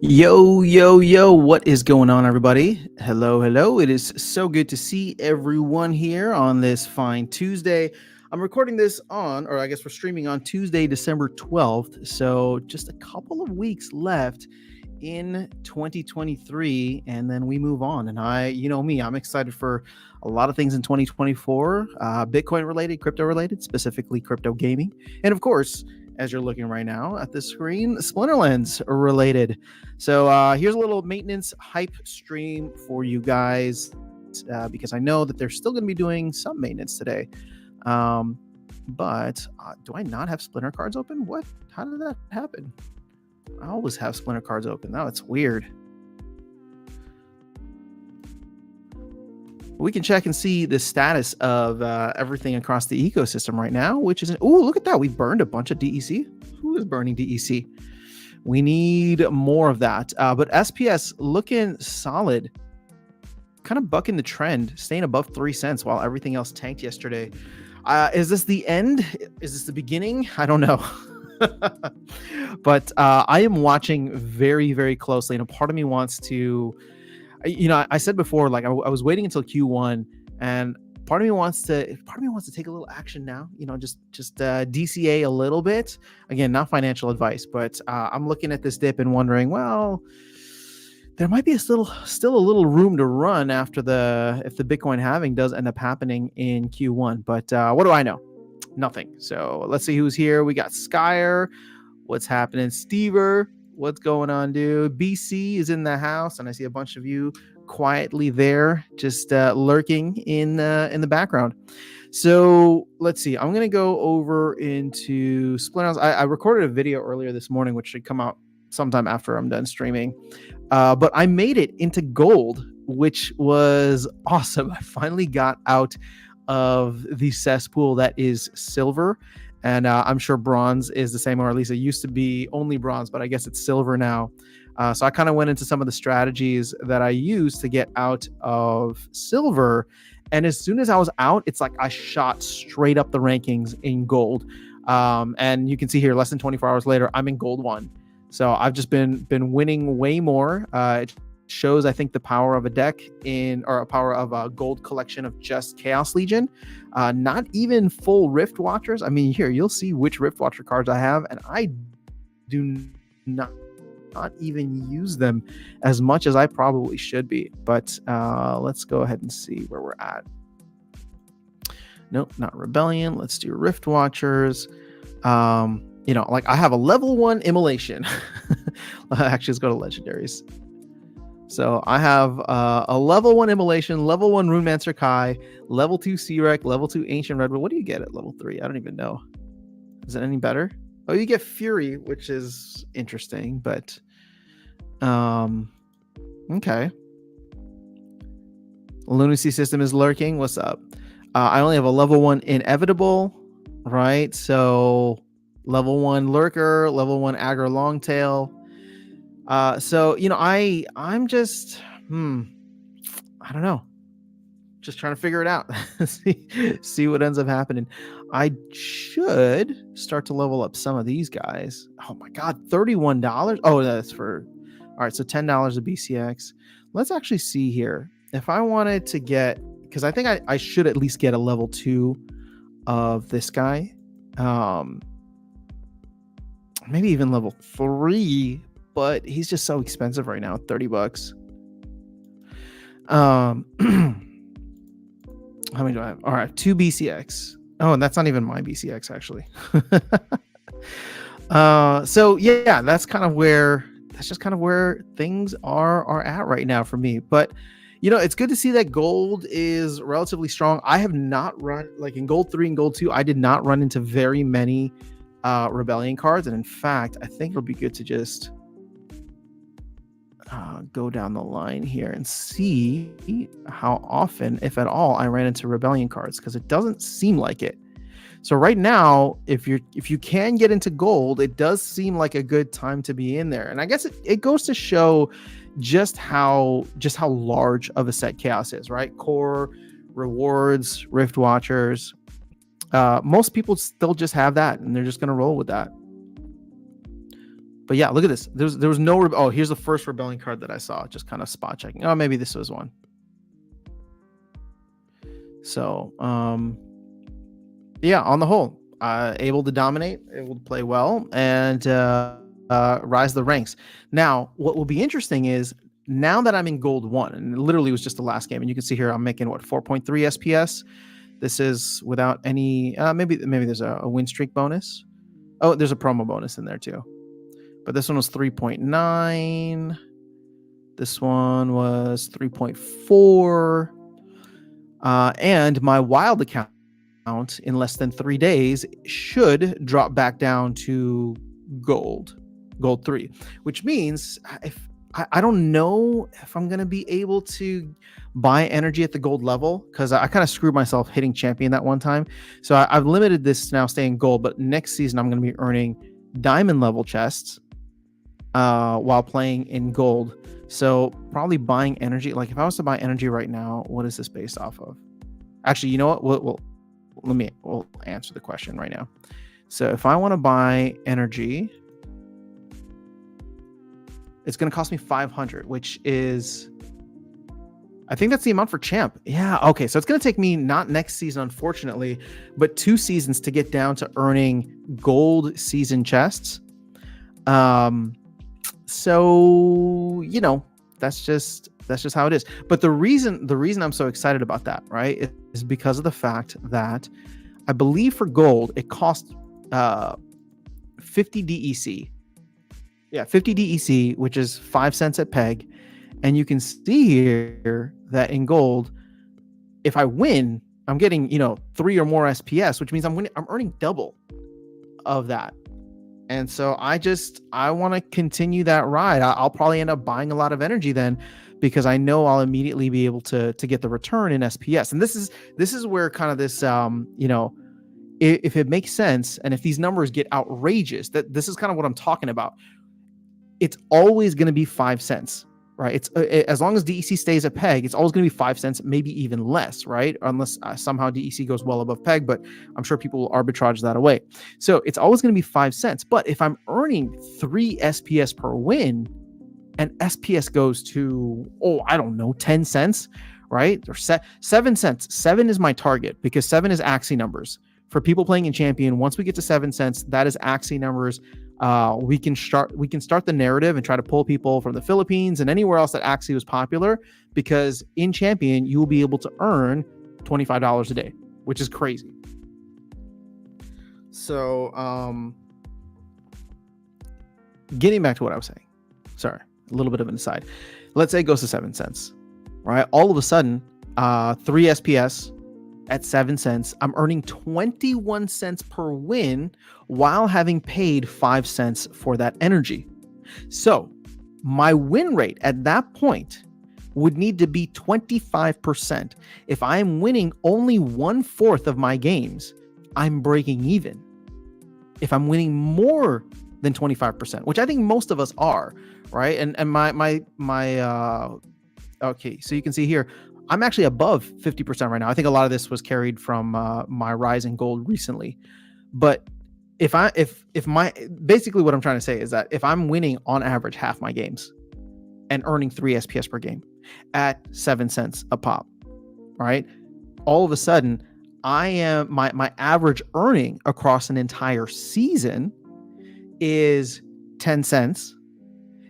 Yo, yo, yo, what is going on, everybody? Hello, hello. It is so good to see everyone here on this fine Tuesday. I'm recording this on, or I guess we're streaming on Tuesday, December 12th. So just a couple of weeks left in 2023, and then we move on. And you know me, I'm excited for a lot of things in 2024, Bitcoin related, crypto related, specifically crypto gaming. And of course, as you're looking right now at the screen, Splinterlands related. So here's a little maintenance hype stream for you guys, because I know that they're still going to be doing some maintenance today. But do I not have Splinter cards open? What? How did that happen? I always have Splinter cards open. Now it's weird. We can check and see the status of everything across the ecosystem right now, which is, oh, look at that. We burned a bunch of DEC. Who is burning DEC? We need more of that. But SPS looking solid, kind of bucking the trend, staying above 3 cents while everything else tanked yesterday. Is this the end? Is this the beginning? I don't know. But I am watching very, very closely. And a part of me wants to, I said before, like I was waiting until Q1, and part of me wants to take a little action now. Just DCA a little bit. Again, not financial advice, but I'm looking at this dip and wondering, well, there might be still a little room to run if the Bitcoin halving does end up happening in Q1. But what do I know? Nothing. So let's see who's here. We got Skyer. What's happening? Stever. What's going on, dude? BC is in the house, and I see a bunch of you quietly there, just lurking in the background. So let's see. I'm gonna go over into Splinterlands. I recorded a video earlier this morning, which should come out sometime after I'm done streaming. But I made it into gold, which was awesome. I finally got out of the cesspool that is silver. And I'm sure bronze is the same, or at least it used to be only bronze, but I guess it's silver now. So I kind of went into some of the strategies that I used to get out of silver. And as soon as I was out, it's like I shot straight up the rankings in gold. And you can see here, less than 24 hours later, I'm in gold 1. So I've just been winning way more. It shows, I think, the power of a deck or a power of a gold collection of just Chaos Legion, not even full Rift Watchers. I mean, here you'll see which Rift Watcher cards I have, and I do not even use them as much as I probably should be. But let's go ahead and see where we're at. Nope, not Rebellion. Let's do Rift Watchers. Like I have a level 1 Immolation. Actually, let's go to Legendaries. So I have a level 1 Immolation, level 1 Runemancer Kai, level 2 Searek, level 2 Ancient Redwood. What do you get at level 3? I don't even know. Is it any better? Oh, you get Fury, which is interesting, but okay. Lunacy System is lurking. What's up? I only have a level 1 Inevitable, right? So level 1 Lurker, level 1 Aggro Longtail. So I'm just I don't know, just trying to figure it out. see what ends up happening. I should start to level up some of these guys. Oh my god, $31. Oh, that's for all right. So $10 of BCX. Let's actually see here if I wanted to get, because I think I should at least get a level 2 of this guy, maybe even level 3. But he's just so expensive right now, $30. How many do I have? All right, 2 BCX. Oh, and that's not even my BCX, actually. So yeah, that's just kind of where things are at right now for me. But it's good to see that gold is relatively strong. I have not run, like in gold 3 and gold 2, I did not run into very many Rebellion cards. And in fact, I think it'll be good to just go down the line here and see how often, if at all, I ran into Rebellion cards, because it doesn't seem like it. So right now, if you can get into gold, it does seem like a good time to be in there. And I guess it goes to show just how large of a set Chaos is, right? Core, rewards, Rift Watchers. Most people still just have that, and they're just going to roll with that. But yeah, look at this. There was no. Oh, here's the first rebellion card that I saw. Just kind of spot checking. Oh, maybe this was one. So, yeah, on the whole, able to dominate, able to play well, and rise the ranks. Now, what will be interesting is now that I'm in gold 1, and it literally was just the last game, and you can see here I'm making what 4.3 SPS. This is without any. Maybe there's a win streak bonus. Oh, there's a promo bonus in there too. But this one was 3.9. This one was 3.4. And my wild account in less than 3 days should drop back down to gold 3, which means if I don't know if I'm going to be able to buy energy at the gold level, because I kind of screwed myself hitting champion that one time. So I've limited this to now staying gold, but next season I'm going to be earning diamond level chests while playing in gold. So probably buying energy. Like if I was to buy energy right now, what is this based off of? Actually, you know what? We'll answer the question right now. So if I want to buy energy, it's going to cost me 500, which is, I think that's the amount for champ. Yeah. Okay. So it's going to take me not next season, unfortunately, but 2 seasons to get down to earning gold season chests. So, you know, that's just how it is. But the reason I'm so excited about that, right, is because of the fact that I believe for gold, it costs 50 DEC. Yeah, 50 DEC, which is 5 cents at peg. And you can see here that in gold, if I win, I'm getting, 3 or more SPS, which means I'm earning double of that. And so I want to continue that ride. I'll probably end up buying a lot of energy then, because I know I'll immediately be able to get the return in SPS. And this is where kind of this, if it makes sense, and if these numbers get outrageous, that this is kind of what I'm talking about. It's always going to be 5 cents, right? It's as long as DEC stays at peg, it's always going to be 5 cents, maybe even less, right? Unless somehow DEC goes well above peg, but I'm sure people will arbitrage that away. So it's always going to be 5 cents. But if I'm earning 3 SPS per win, and SPS goes to, I don't know, 10 cents, right? Or 7 cents. 7 is my target, because 7 is Axie numbers. For people playing in Champion, once we get to 7 cents, that is Axie numbers. We can start the narrative and try to pull people from the Philippines and anywhere else that Axie was popular, because in Champion you will be able to earn $25 a day, which is crazy. So getting back to what I was saying, sorry, a little bit of an aside. Let's say it goes to 7 cents, right? All of a sudden, 3 SPS at 7 cents, I'm earning 21 cents per win while having paid 5 cents for that energy. So my win rate at that point would need to be 25%. If I'm winning only 1/4 of my games, I'm breaking even. If I'm winning more than 25%, which I think most of us are, right? And my okay, so you can see here, I'm actually above 50% right now. I think a lot of this was carried from my rise in gold recently. But if basically what I'm trying to say is that if I'm winning on average half my games and earning 3 SPS per game at 7 cents a pop, right? All of a sudden, my average earning across an entire season is 10 cents.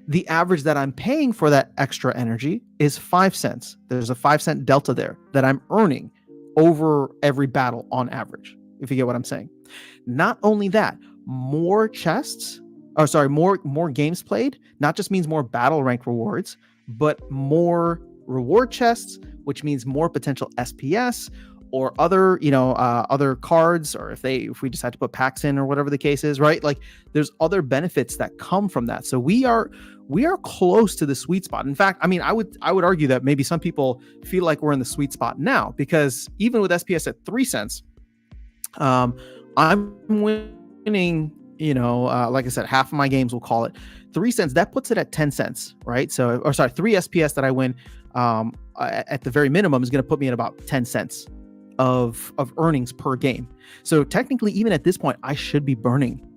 The average that I'm paying for that extra energy is 5 cents. There's a 5 cent delta there that I'm earning over every battle on average, if you get what I'm saying. Not only that, more games played, not just means more battle rank rewards, but more reward chests, which means more potential SPS or other, other cards, or if we decide to put packs in or whatever the case is, right? Like there's other benefits that come from that. So we are close to the sweet spot. In fact, I mean, I would argue that maybe some people feel like we're in the sweet spot now, because even with SPS at 3 cents, I'm winning, like I said, half of my games, we'll call it 3 cents. That puts it at 10 cents, right? 3 SPS that I win at the very minimum is going to put me at about 10 cents of earnings per game. So technically, even at this point, I should be burning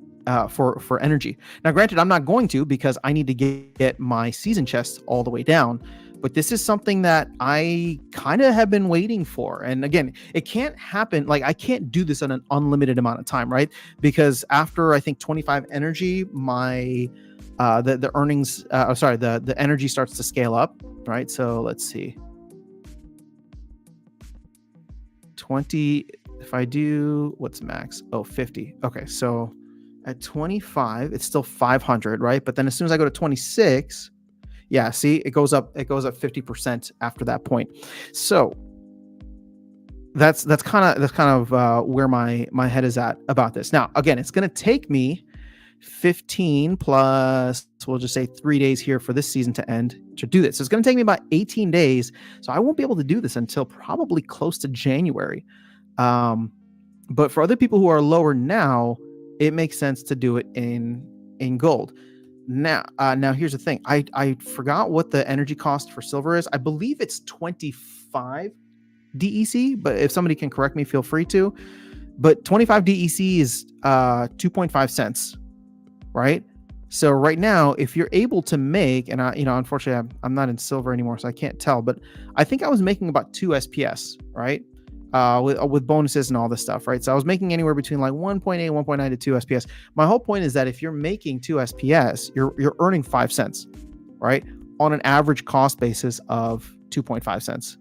for energy. Now, granted, I'm not going to because I need to get my season chest all the way down. But this is something that I kind of have been waiting for. And again, it can't happen. Like I can't do this in an unlimited amount of time, right? Because after I think 25 energy, my the earnings, the energy starts to scale up, right? So let's see, 20. If I do, what's max? Oh, 50. Okay, so at 25, it's still 500, right? But then as soon as I go to 26, yeah, see, it goes up 50% after that point. So that's kind of where my head is at about this. Now, again, it's going to take me 15 plus, we'll just say 3 days here for this season to end to do this. So it's going to take me about 18 days. So I won't be able to do this until probably close to January. But for other people who are lower now, it makes sense to do it in gold. Now here's the thing. I forgot what the energy cost for silver is. I believe it's 25 DEC, but if somebody can correct me, feel free to. But 25 DEC is 2.5 cents, right? So right now, if you're able to make, and unfortunately, I'm not in silver anymore, so I can't tell, but I think I was making about 2 SPS, right? With bonuses and all this stuff, right? So I was making anywhere between like 1.8, 1.9 to 2 SPS. My whole point is that if you're making 2 SPS, you're earning 5 cents, right? On an average cost basis of 2.5 cents.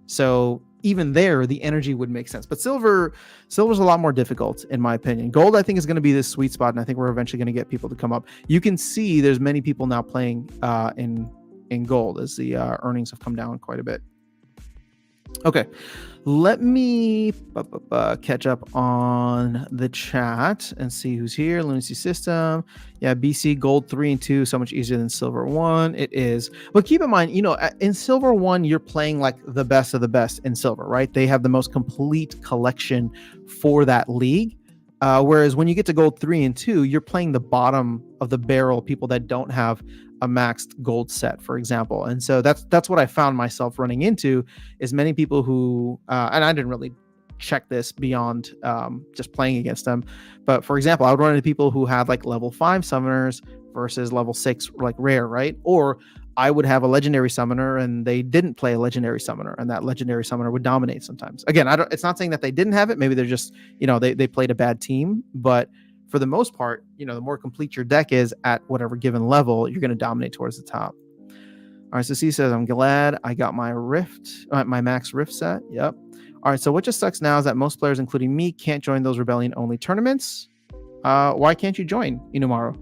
So even there, the energy would make sense. But silver's a lot more difficult, in my opinion. Gold, I think, is going to be this sweet spot, and I think we're eventually going to get people to come up. You can see there's many people now playing in gold as the earnings have come down quite a bit. Okay, let me catch up on the chat and see who's here. Lunacy System. Yeah, BC Gold 3 and 2, so much easier than Silver 1. It is. But keep in mind, in Silver 1, you're playing like the best of the best in Silver, right? They have the most complete collection for that league. Whereas when you get to Gold 3 and 2, you're playing the bottom of the barrel, people that don't have a maxed gold set, for example. And so that's what I found myself running into, is many people who and I didn't really check this beyond just playing against them, but for example, I would run into people who had like level 5 summoners versus level 6 like rare, right? Or I would have a legendary summoner and they didn't play a legendary summoner, and that legendary summoner would dominate sometimes. Again, it's not saying that they didn't have it. Maybe they're just, they played a bad team, but for the most part, the more complete your deck is at whatever given level, you're going to dominate towards the top. All right, so C says, I'm glad I got my my max Rift set. Yep. All right, so what just sucks now is that most players, including me, can't join those Rebellion-only tournaments. Why can't you join, Inumaru?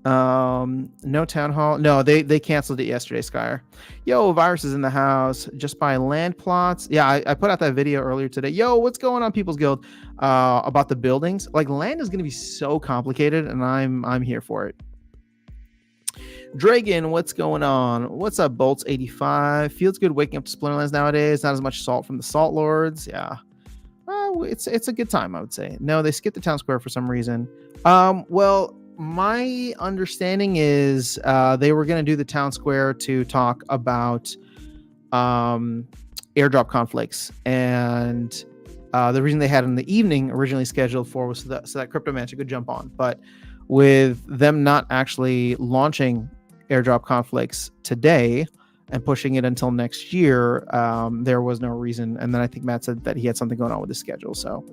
No town hall. No, they canceled it yesterday, Skyer. Yo, Virus is in the house. Just buy land plots. Yeah, I put out that video earlier today. Yo, what's going on, People's Guild? About the buildings. Like, land is gonna be so complicated, and I'm here for it. Dragon, what's going on? What's up, Bolts 85? Feels good waking up to Splinterlands nowadays. Not as much salt from the Salt Lords. Yeah. It's a good time, I would say. No, they skipped the town square for some reason. Well, my understanding is they were going to do the town square to talk about airdrop conflicts, and the reason they had in the evening originally scheduled for was so that Crypto Mansion could jump on. But with them not actually launching airdrop conflicts today and pushing it until next year, there was no reason. And then I think Matt said that he had something going on with his schedule. So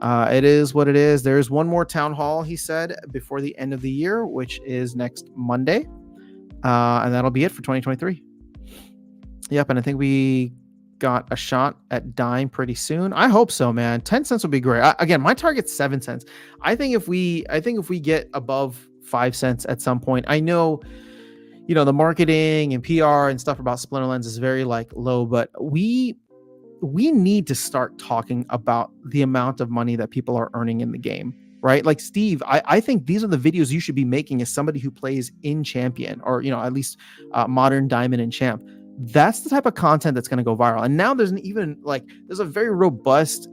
it is what it is. There's one more town hall, he said, before the end of the year, which is next Monday. And that'll be it for 2023. Yep. And I think we got a shot at dying pretty soon. I hope so, man. 10 cents would be great. Again, my target's 7 cents. I think if we get above 5 cents at some point, I know, the marketing and PR and stuff about Splinterlands is very like low, but we need to start talking about the amount of money that people are earning in the game, right? Like, Steve, I think these are the videos you should be making as somebody who plays in Champion, or, at least Modern, Diamond, and Champ. That's the type of content that's going to go viral. And now there's a very robust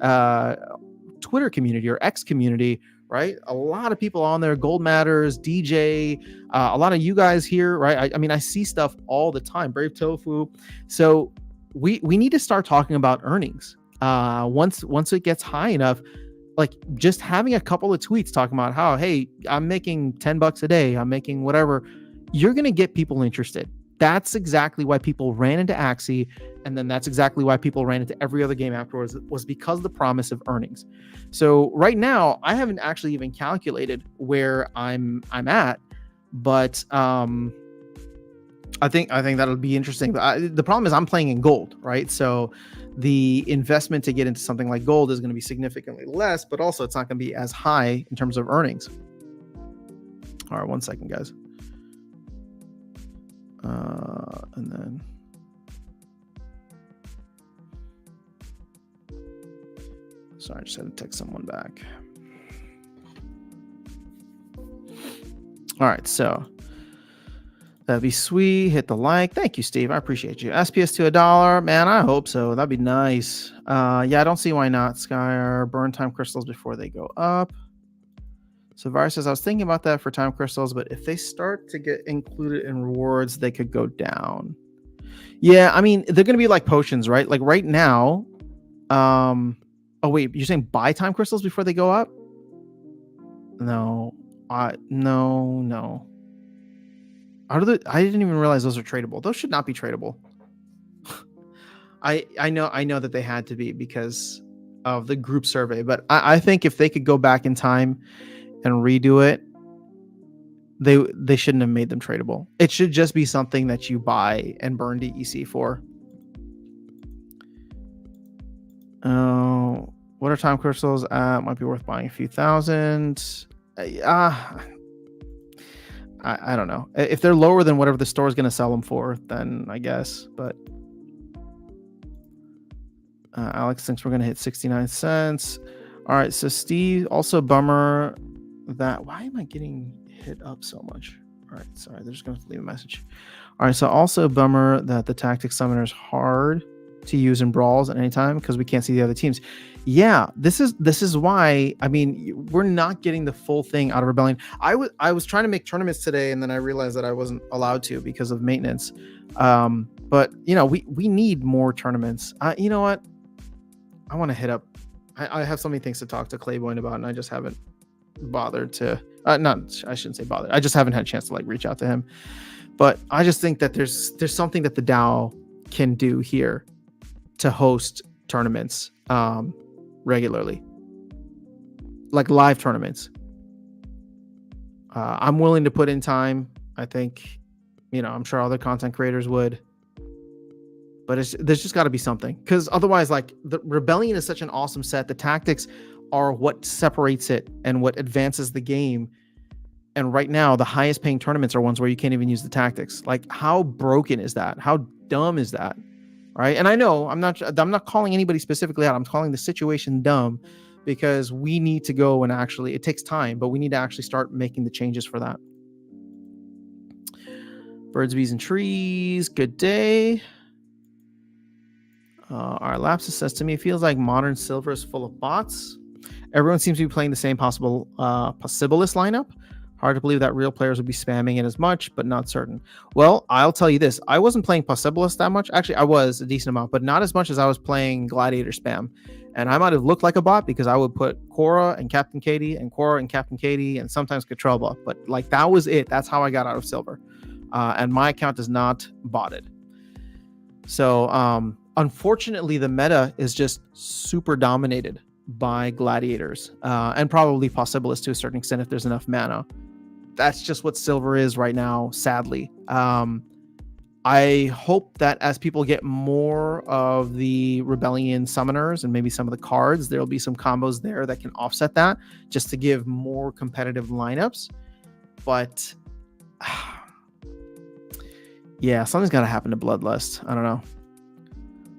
Twitter community or X community, right? A lot of people on there, Gold Matters, DJ, a lot of you guys here, right? I mean, I see stuff all the time, Brave Tofu. So we need to start talking about earnings. Once it gets high enough, like just having a couple of tweets talking about how, hey, I'm making $10 a day, I'm making whatever, you're going to get people interested. That's exactly why people ran into Axie, and then that's exactly why people ran into every other game afterwards, was because of the promise of earnings. So right now, I haven't actually even calculated where I'm at, but I think that'll be interesting. But the problem is I'm playing in gold, right? So the investment to get into something like gold is going to be significantly less, but also it's not going to be as high in terms of earnings. All right, 1 second, guys. And then sorry, I just had to text someone back. All right, so that'd be sweet. Hit the like. Thank you, Steve. I appreciate you. SPS to $1. Man, I hope so. That'd be nice. Yeah, I don't see why not. Skyer, burn time crystals before they go up. So Virus says, I was thinking about that for time crystals, but if they start to get included in rewards, they could go down. Yeah, I mean, they're going to be like potions, right? Like right now. Oh, wait, you're saying buy time crystals before they go up? No. No. I didn't even realize those are tradable. Those should not be tradable. I know that they had to be because of the group survey, but I think if they could go back in time and redo it, they shouldn't have made them tradable. It should just be something that you buy and burn DEC for. What are time crystals? Might be worth buying a few thousand. I don't know. If they're lower than whatever the store is going to sell them for, then I guess. But Alex thinks we're going to hit 69 cents. All right. So Steve, also bummer that, why am I getting hit up so much? All right. Sorry. They're just going to leave a message. All right. So also bummer that the tactic summoner is hard to use in brawls at any time because we can't see the other teams. Yeah, this is why, I mean, we're not getting the full thing out of Rebellion. I was trying to make tournaments today, and then I realized that I wasn't allowed to because of maintenance. But you know, we need more tournaments. You know what? I want to hit up. I have so many things to talk to Claiborne about, and I just haven't bothered to. I shouldn't say bothered. I just haven't had a chance to like reach out to him. But I just think that there's something that the DAO can do here to host tournaments regularly, like live tournaments. I'm willing to put in time. I think, you know, I'm sure other content creators would, but there's just got to be something, because otherwise, like, the Rebellion is such an awesome set. The tactics are what separates it and what advances the game. And right now, the highest paying tournaments are ones where you can't even use the tactics. Like, how broken is that? How dumb is that? Right. And I know I'm not calling anybody specifically out. I'm calling the situation dumb, because we need to go and actually, it takes time, but we need to actually start making the changes for that. Birds, bees, and trees. Good day. Our Lapsus says, to me, it feels like modern silver is full of bots. Everyone seems to be playing the same possibilist lineup. Hard to believe that real players would be spamming it as much, but not certain. Well, I'll tell you this. I wasn't playing Possibilist that much. Actually, I was a decent amount, but not as much as I was playing Gladiator spam. And I might have looked like a bot because I would put Korra and Captain Katie and Korra and Captain Katie and sometimes Katrelba. But like, that was it. That's how I got out of silver. And my account is not botted. So unfortunately, the meta is just super dominated by gladiators and probably Possibilists to a certain extent if there's enough mana. That's just what silver is right now, sadly. I hope that as people get more of the Rebellion summoners and maybe some of the cards, there'll be some combos there that can offset that, just to give more competitive lineups. But yeah, something's got to happen to Bloodlust. I don't know.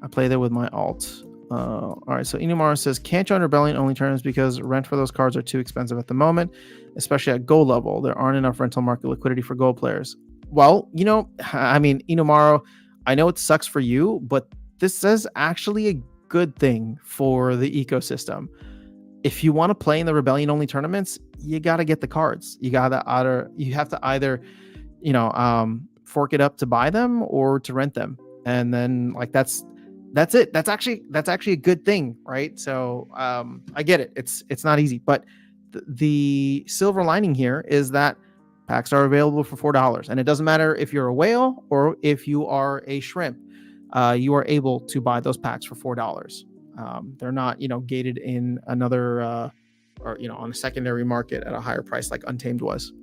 I play there with my alt. All right, so Inumara says, can't join Rebellion only tournaments because rent for those cards are too expensive at the moment, especially at gold level. There aren't enough rental market liquidity for gold players. Well, you know, I mean, Inumara, I know it sucks for you, but this is actually a good thing for the ecosystem. If you want to play in the Rebellion only tournaments, you got to get the cards. You have to either, you know, fork it up to buy them or to rent them. And then like that's it. That's actually a good thing, right? So I get it. It's not easy, but the silver lining here is that packs are available for $4, and it doesn't matter if you're a whale or if you are a shrimp. You are able to buy those packs for $4. They're not, gated in another or on a secondary market at a higher price like Untamed was.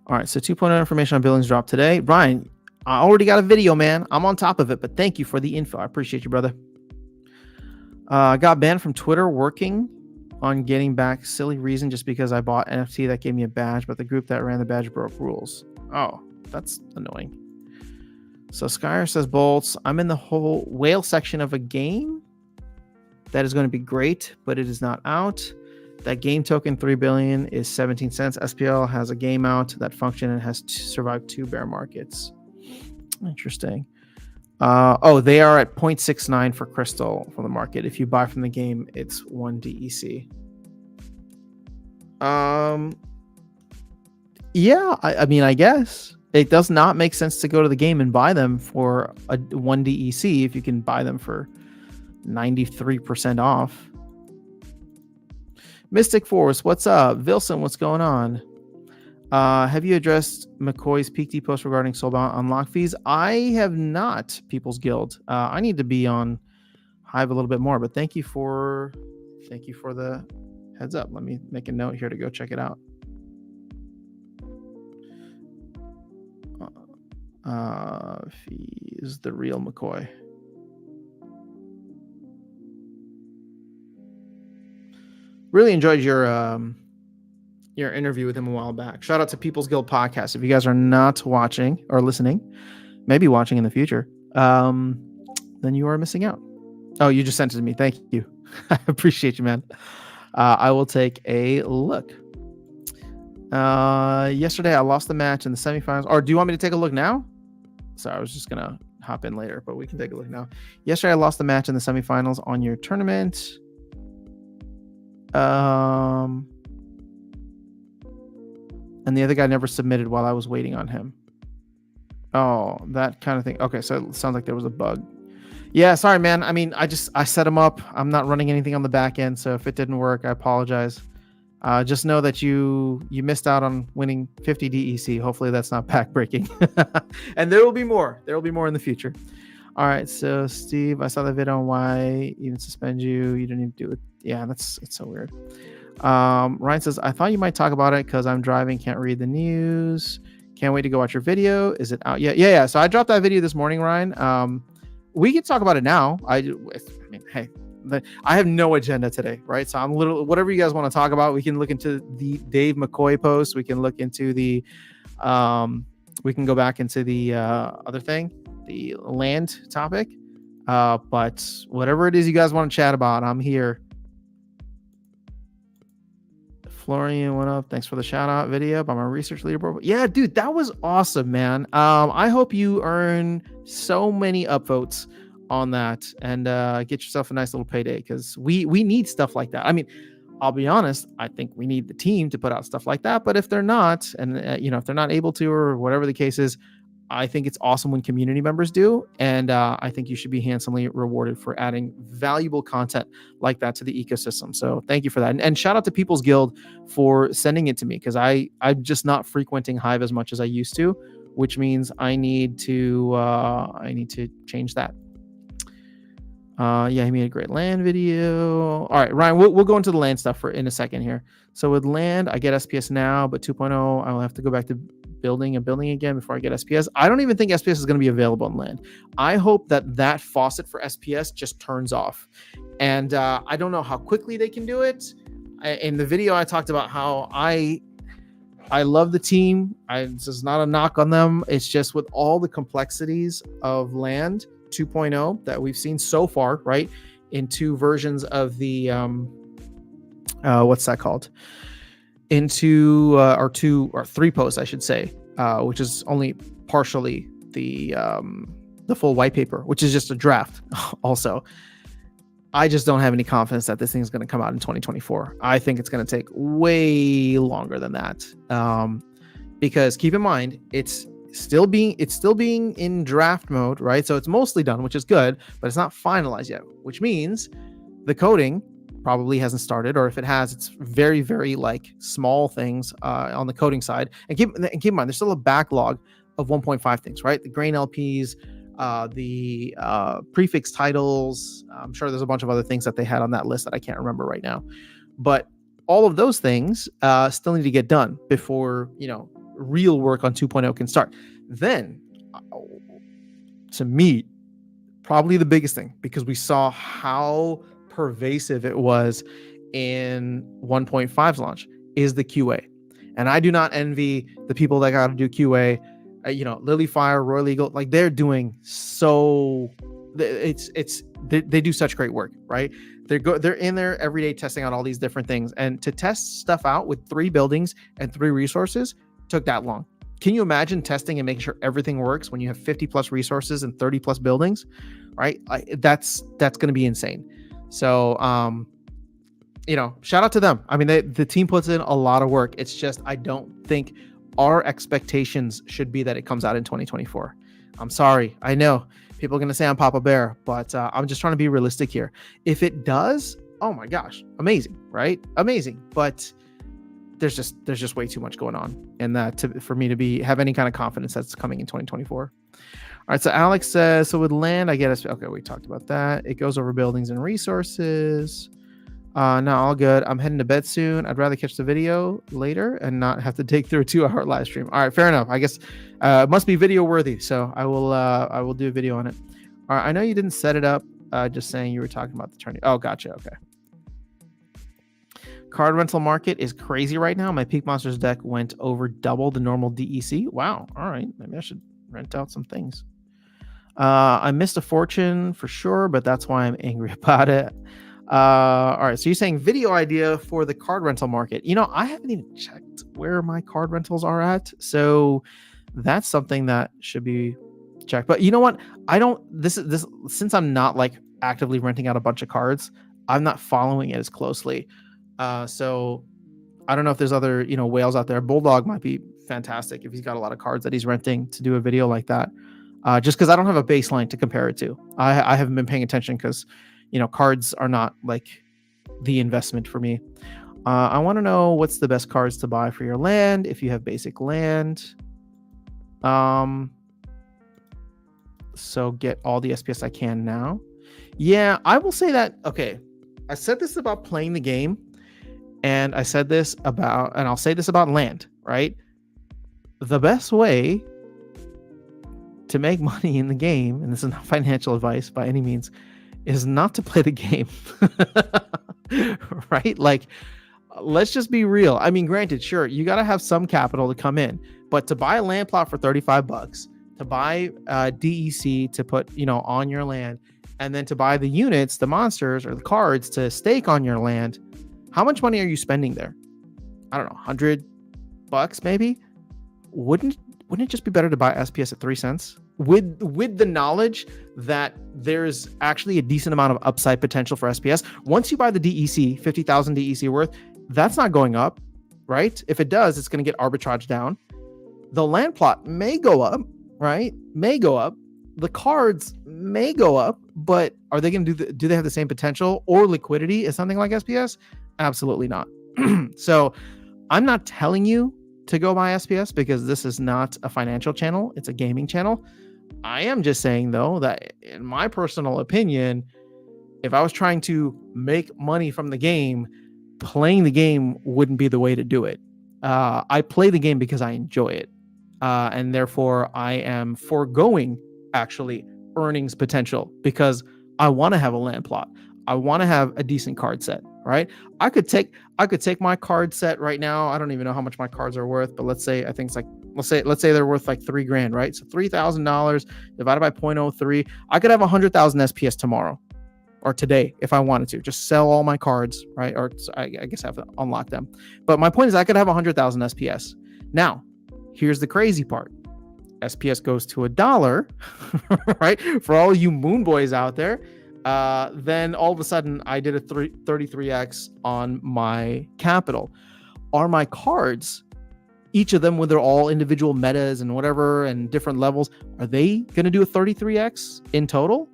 All right, so 2.0 information on billings dropped today. Brian, I already got a video, man. I'm on top of it, but thank you for the info. I appreciate you, brother. I got banned from Twitter working on getting back. Silly reason, just because I bought NFT that gave me a badge, but the group that ran the badge broke rules. Oh, that's annoying. So Skyer says, Bolts, I'm in the whole whale section of a game that is going to be great, but it is not out. That game token, 3 billion, is 17 cents. SPL has a game out that function and has survived 2 bear markets. Interesting. They are at 0.69 for Crystal for the market. If you buy from the game, it's 1 DEC. Yeah, I guess it does not make sense to go to the game and buy them for a 1 DEC if you can buy them for 93% off. Mystic Force, what's up? Vilson, what's going on? Have you addressed McCoy's Peak post regarding soulbound unlock fees? I have not, People's Guild. I need to be on Hive a little bit more, but thank you for the heads up. Let me make a note here to go check it out. Fees, the real McCoy. Really enjoyed your interview with him a while back. Shout out to People's Guild Podcast. If you guys are not watching or listening, maybe watching in the future, then you are missing out. Oh, you just sent it to me. Thank you. I appreciate you, man. I will take a look. Yesterday, I lost the match in the semifinals. Or do you want me to take a look now? Sorry, I was just going to hop in later, but we can take a look now. Yesterday, I lost the match in the semifinals on your tournament. And the other guy never submitted while I was waiting on him. Oh, that kind of thing. Okay, so it sounds like there was a bug. Yeah, sorry, man. I set him up. I'm not running anything on the back end, so if it didn't work, I apologize. Just know that you missed out on winning 50 DEC. Hopefully that's not pack breaking. And there will be more. There will be more in the future. All right, so Steve, I saw the video on why even suspend you. You didn't need to do it. Yeah, it's so weird. Ryan says, I thought you might talk about it because I'm driving, can't read the news. Can't wait to go watch your video. Is it out yet? Yeah. So I dropped that video this morning, Ryan. We can talk about it now. Hey, I have no agenda today, right? So I'm whatever you guys want to talk about. We can look into the Dave McCoy post. We can look into we can go back into the other thing, the land topic. But whatever it is you guys want to chat about, I'm here. Florian went up. Thanks for the shout out video by my research leaderboard. Yeah, dude, that was awesome, man. I hope you earn so many upvotes on that and get yourself a nice little payday, because we need stuff like that. I'll be honest, I think we need the team to put out stuff like that. But if they're not, and if they're not able to, or whatever the case is, I think it's awesome when community members do. And I think you should be handsomely rewarded for adding valuable content like that to the ecosystem. So thank you for that. And shout out to People's Guild for sending it to me, because I'm just not frequenting Hive as much as I used to, which means I need to change that. He made a great land video. All right, Ryan, we'll go into the land stuff in a second here. So with land, I get SPS now, but 2.0, I'll have to go back to building a building again before I get SPS. I don't even think SPS is going to be available on land. I hope that faucet for SPS just turns off. And I don't know how quickly they can do it. In the video, I talked about how I love the team. This is not a knock on them. It's just with all the complexities of land 2.0 that we've seen so far, right? In 2 versions of the what's that called? Into or 2 or 3 posts, I should say, which is only partially the full white paper, which is just a draft. Also, I just don't have any confidence that this thing is going to come out in 2024. I think it's going to take way longer than that, because keep in mind, it's it's still being in draft mode, right? So it's mostly done, which is good, but it's not finalized yet, which means the coding probably hasn't started, or if it has, it's very, very like small things on the coding side. And keep in mind, there's still a backlog of 1.5 things, right? The grain LPs, the prefix titles. I'm sure there's a bunch of other things that they had on that list that I can't remember right now, but all of those things still need to get done before real work on 2.0 can start. Then, to me, probably the biggest thing, because we saw how pervasive it was in 1.5's launch, is the QA. And I do not envy the people that got to do QA. Lilyfire, Royal Eagle, like they're doing so. They do such great work, right? They're in there every day testing out all these different things, and to test stuff out with 3 buildings and 3 resources took that long. Can you imagine testing and making sure everything works when you have 50 plus resources and 30 plus buildings, right? That's going to be insane. So, shout out to them. I mean, the team puts in a lot of work. It's just, I don't think our expectations should be that it comes out in 2024. I'm sorry. I know people are going to say I'm Papa Bear, but I'm just trying to be realistic here. If it does, oh my gosh, amazing, right? Amazing. But there's just way too much going on, and that for me to have any kind of confidence that's coming in 2024. All right, so Alex says, so with land, I get it. Okay, we talked about that. It goes over buildings and resources. No, all good. I'm heading to bed soon. I'd rather catch the video later and not have to take through a 2-hour live stream. All right, fair enough. I guess it must be video worthy, so I will do a video on it. All right, I know you didn't set it up. Just saying you were talking about the tourney. Oh, gotcha. Okay. Card rental market is crazy right now. My Peak Monsters deck went over double the normal DEC. Wow. All right. Maybe I should rent out some things. I missed a fortune for sure, but that's why I'm angry about it. All right. So you're saying video idea for the card rental market. I haven't even checked where my card rentals are at. So that's something that should be checked. But you know what? Since I'm not like actively renting out a bunch of cards, I'm not following it as closely. So I don't know if there's other, whales out there. Bulldog might be fantastic if he's got a lot of cards that he's renting to do a video like that. Just because I don't have a baseline to compare it to. I haven't been paying attention because, cards are not like the investment for me. I want to know what's the best cards to buy for your land if you have basic land. So get all the SPS I can now. Yeah, I will say that. Okay, I said this about playing the game. And I said this about, and I'll say this about land, right? The best way to make money in the game, and this is not financial advice by any means, is not to play the game, right? Like, let's just be real. I mean, granted, sure, you got to have some capital to come in, but to buy a land plot for $35, to buy DEC to put, on your land, and then to buy the units, the monsters or the cards to stake on your land, how much money are you spending there? I don't know, $100 maybe? Wouldn't it just be better to buy SPS at 3 cents? With the knowledge that there's actually a decent amount of upside potential for SPS. Once you buy the DEC, 50,000 DEC worth, that's not going up, right? If it does, it's going to get arbitraged down. The land plot may go up, right? May go up. The cards may go up, but are they going to do they have the same potential or liquidity as something like SPS? Absolutely not. So I'm not telling you to go buy SPS because this is not a financial channel. It's a gaming channel. I am just saying, though, that in my personal opinion, if I was trying to make money from the game, playing the game wouldn't be the way to do it. I play the game because I enjoy it. And therefore, I am foregoing actually earnings potential because I want to have a land plot. I want to have a decent card set, right? I could take my card set right now. I don't even know how much my cards are worth, but let's say they're worth like $3,000, right? So $3,000 divided by 0.03. I could have 100,000 SPS tomorrow or today if I wanted to. Just sell all my cards, right? Or I guess I have to unlock them. But my point is I could have 100,000 SPS. Now, here's the crazy part. SPS goes to $1, right? For all you moon boys out there. Then all of a sudden I did a 33x on my capital. Are my cards each of them with their all individual metas and whatever and different levels, are they going to do a 33x in total?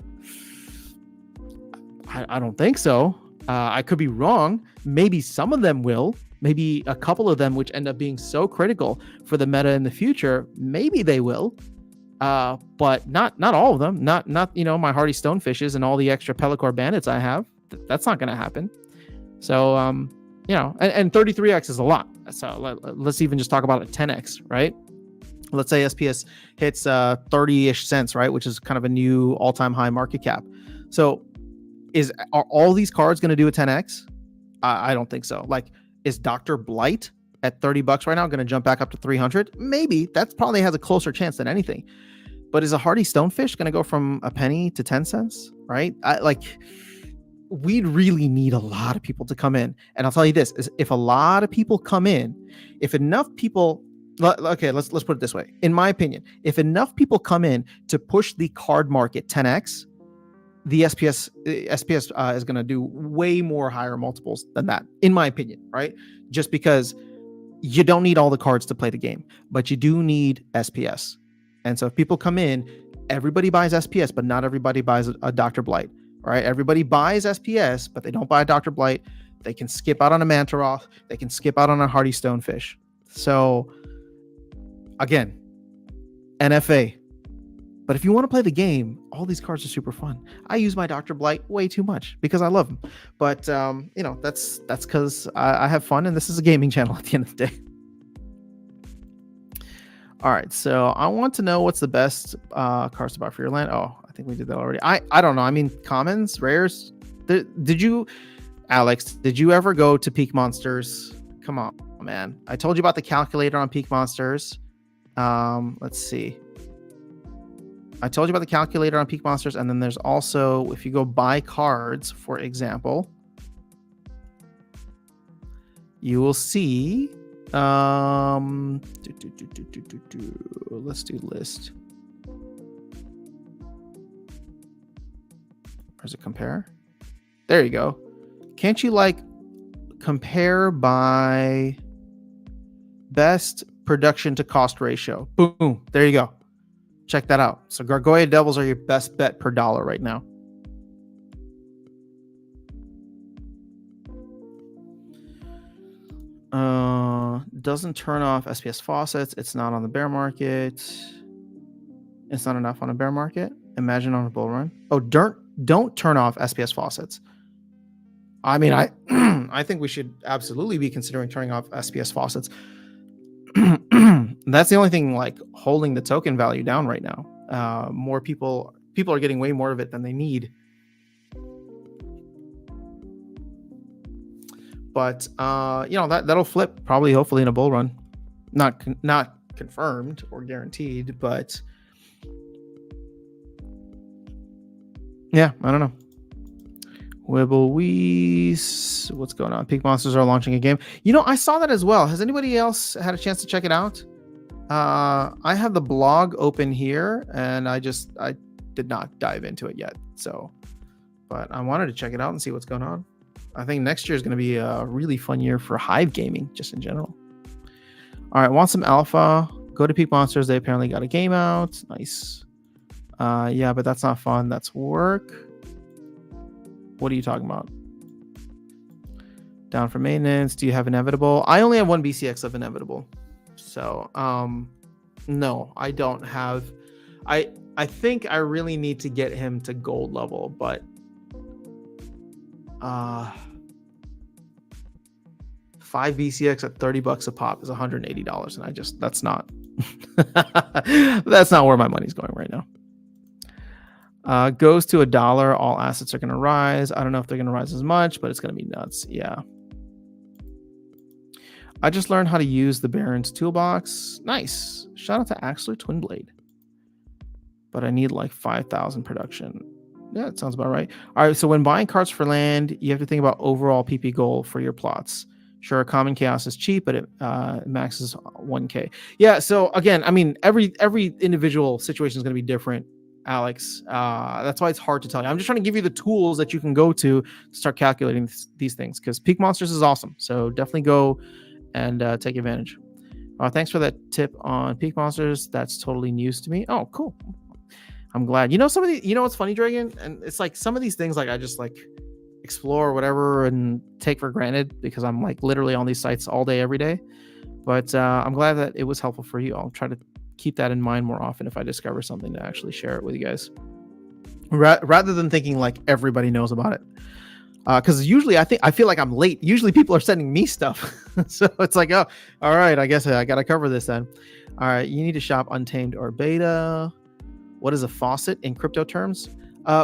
I don't think so. I could be wrong. Maybe some of them will. Maybe a couple of them, which end up being so critical for the meta in the future, maybe they will. But not all of them. Not my hardy stonefishes and all the extra Pellicore bandits I have. That's not going to happen. So and 33x is a lot. So let's even just talk about a 10x, right? Let's say SPS hits 30-ish cents, right, which is kind of a new all-time high market cap. So are all these cards going to do a 10x? I don't think so. Like, is Dr. Blight at $30 right now going to jump back up to 300? Maybe. That probably has a closer chance than anything. But is a hardy stonefish going to go from a penny to 10 cents, right? We'd really need a lot of people to come in. And I'll tell you this, is if a lot of people come in, if enough people, okay, let's put it this way. In my opinion, if enough people come in to push the card market 10x, the SPS is going to do way more higher multiples than that, in my opinion, right? Just because you don't need all the cards to play the game, but you do need SPS. And so if people come in, everybody buys SPS, but not everybody buys a Dr. Blight, right? Everybody buys SPS, but they don't buy a Dr. Blight. They can skip out on a Mantaroth. They can skip out on a hardy stonefish. So again, NFA. But if you want to play the game, all these cards are super fun. I use my Dr. Blight way too much because I love him. But, that's because I have fun, and this is a gaming channel at the end of the day. All right, so I want to know what's the best cards to buy for your land. Oh, I think we did that already. I don't know. I mean, commons, rares. Did you, Alex, did you ever go to Peak Monsters? Come on, man. I told you about the calculator on Peak Monsters. Let's see. I told you about the calculator on Peak Monsters, and then there's also, if you go buy cards, for example, you will see, let's do list. Where's it compare? There you go. Can't you compare by best production to cost ratio? Boom. There you go. Check that out. So Gargoyle Devils are your best bet per dollar right now. Doesn't turn off SPS Faucets. It's not on the bear market. It's not enough on a bear market. Imagine on a bull run. Oh, don't turn off SPS Faucets. I mean, I think we should absolutely be considering turning off SPS Faucets. That's the only thing holding the token value down right now. More people are getting way more of it than they need. But that'll flip probably, hopefully, in a bull run. Not confirmed or guaranteed, but yeah, I don't know. Wibblewees, what's going on? Peak Monsters are launching a game. I saw that as well. Has anybody else had a chance to check it out? I have the blog open here, and I did not dive into it yet. So, but I wanted to check it out and see what's going on. I think next year is going to be a really fun year for Hive gaming, just in general. All right, want some alpha? Go to Peak Monsters. They apparently got a game out. Nice. Yeah, but that's not fun. That's work. What are you talking about? Down for maintenance. Do you have inevitable? I only have one BCX of inevitable. So, no, I don't have. I think I really need to get him to gold level, but 5 BCX at $30 a pop is $180, and that's not that's not where my money's going right now. Goes to $1. All assets are going to rise. I don't know if they're going to rise as much, but it's going to be nuts. Yeah. I just learned how to use the Baron's toolbox. Nice. Shout out to Axler Twinblade. But I need 5,000 production. Yeah, it sounds about right. All right. So when buying cards for land, you have to think about overall PP goal for your plots. Sure, common chaos is cheap, but it maxes 1K. Yeah. So again, I mean, every individual situation is going to be different, Alex. That's why it's hard to tell you. I'm just trying to give you the tools that you can go to start calculating these things, because Peak Monsters is awesome. So definitely go and take advantage. Thanks for that tip on Peak Monsters. That's totally news to me. Oh, cool. I'm glad. You know, some of the, you know what's funny, Dragon? And it's like some of these things, like I just like explore or whatever and take for granted because I'm like literally on these sites all day, every day. But I'm glad that it was helpful for you. I'll try to keep that in mind more often if I discover something to actually share it with you guys, rather than thinking like everybody knows about it. Because usually I feel like I'm late. Usually people are sending me stuff, so it's like, oh, all right, I guess I gotta cover this then. All right, you need to shop Untamed or Beta. What is a faucet in crypto terms?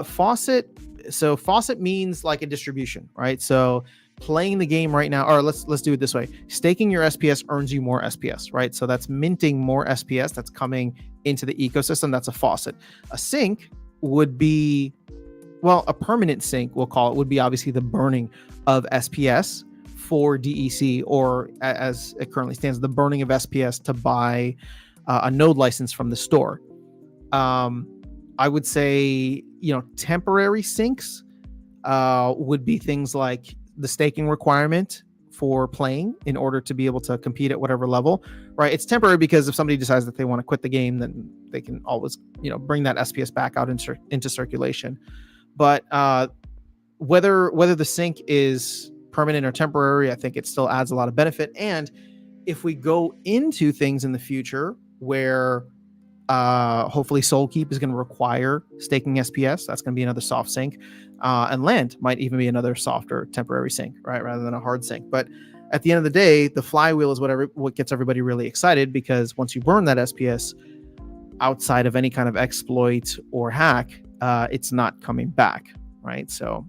Faucet. So faucet means like a distribution, right? So playing the game right now, or let's do it this way. Staking your SPS earns you more SPS, right? So that's minting more SPS that's coming into the ecosystem. That's a faucet. A sink would be, well, a permanent sink, we'll call it, would be obviously the burning of SPS for DEC, or as it currently stands, the burning of SPS to buy a node license from the store. I would say, you know, temporary sinks would be things like the staking requirement for playing in order to be able to compete at whatever level, right? It's temporary because if somebody decides that they want to quit the game, then they can always, you know, bring that SPS back out into circulation. But whether the sink is permanent or temporary, I think it still adds a lot of benefit. And if we go into things in the future where hopefully Soulkeep is going to require staking SPS, that's going to be another soft sink, and Land might even be another softer temporary sink, right, rather than a hard sink. But at the end of the day, the flywheel is what gets everybody really excited, because once you burn that SPS outside of any kind of exploit or hack, it's not coming back, right? So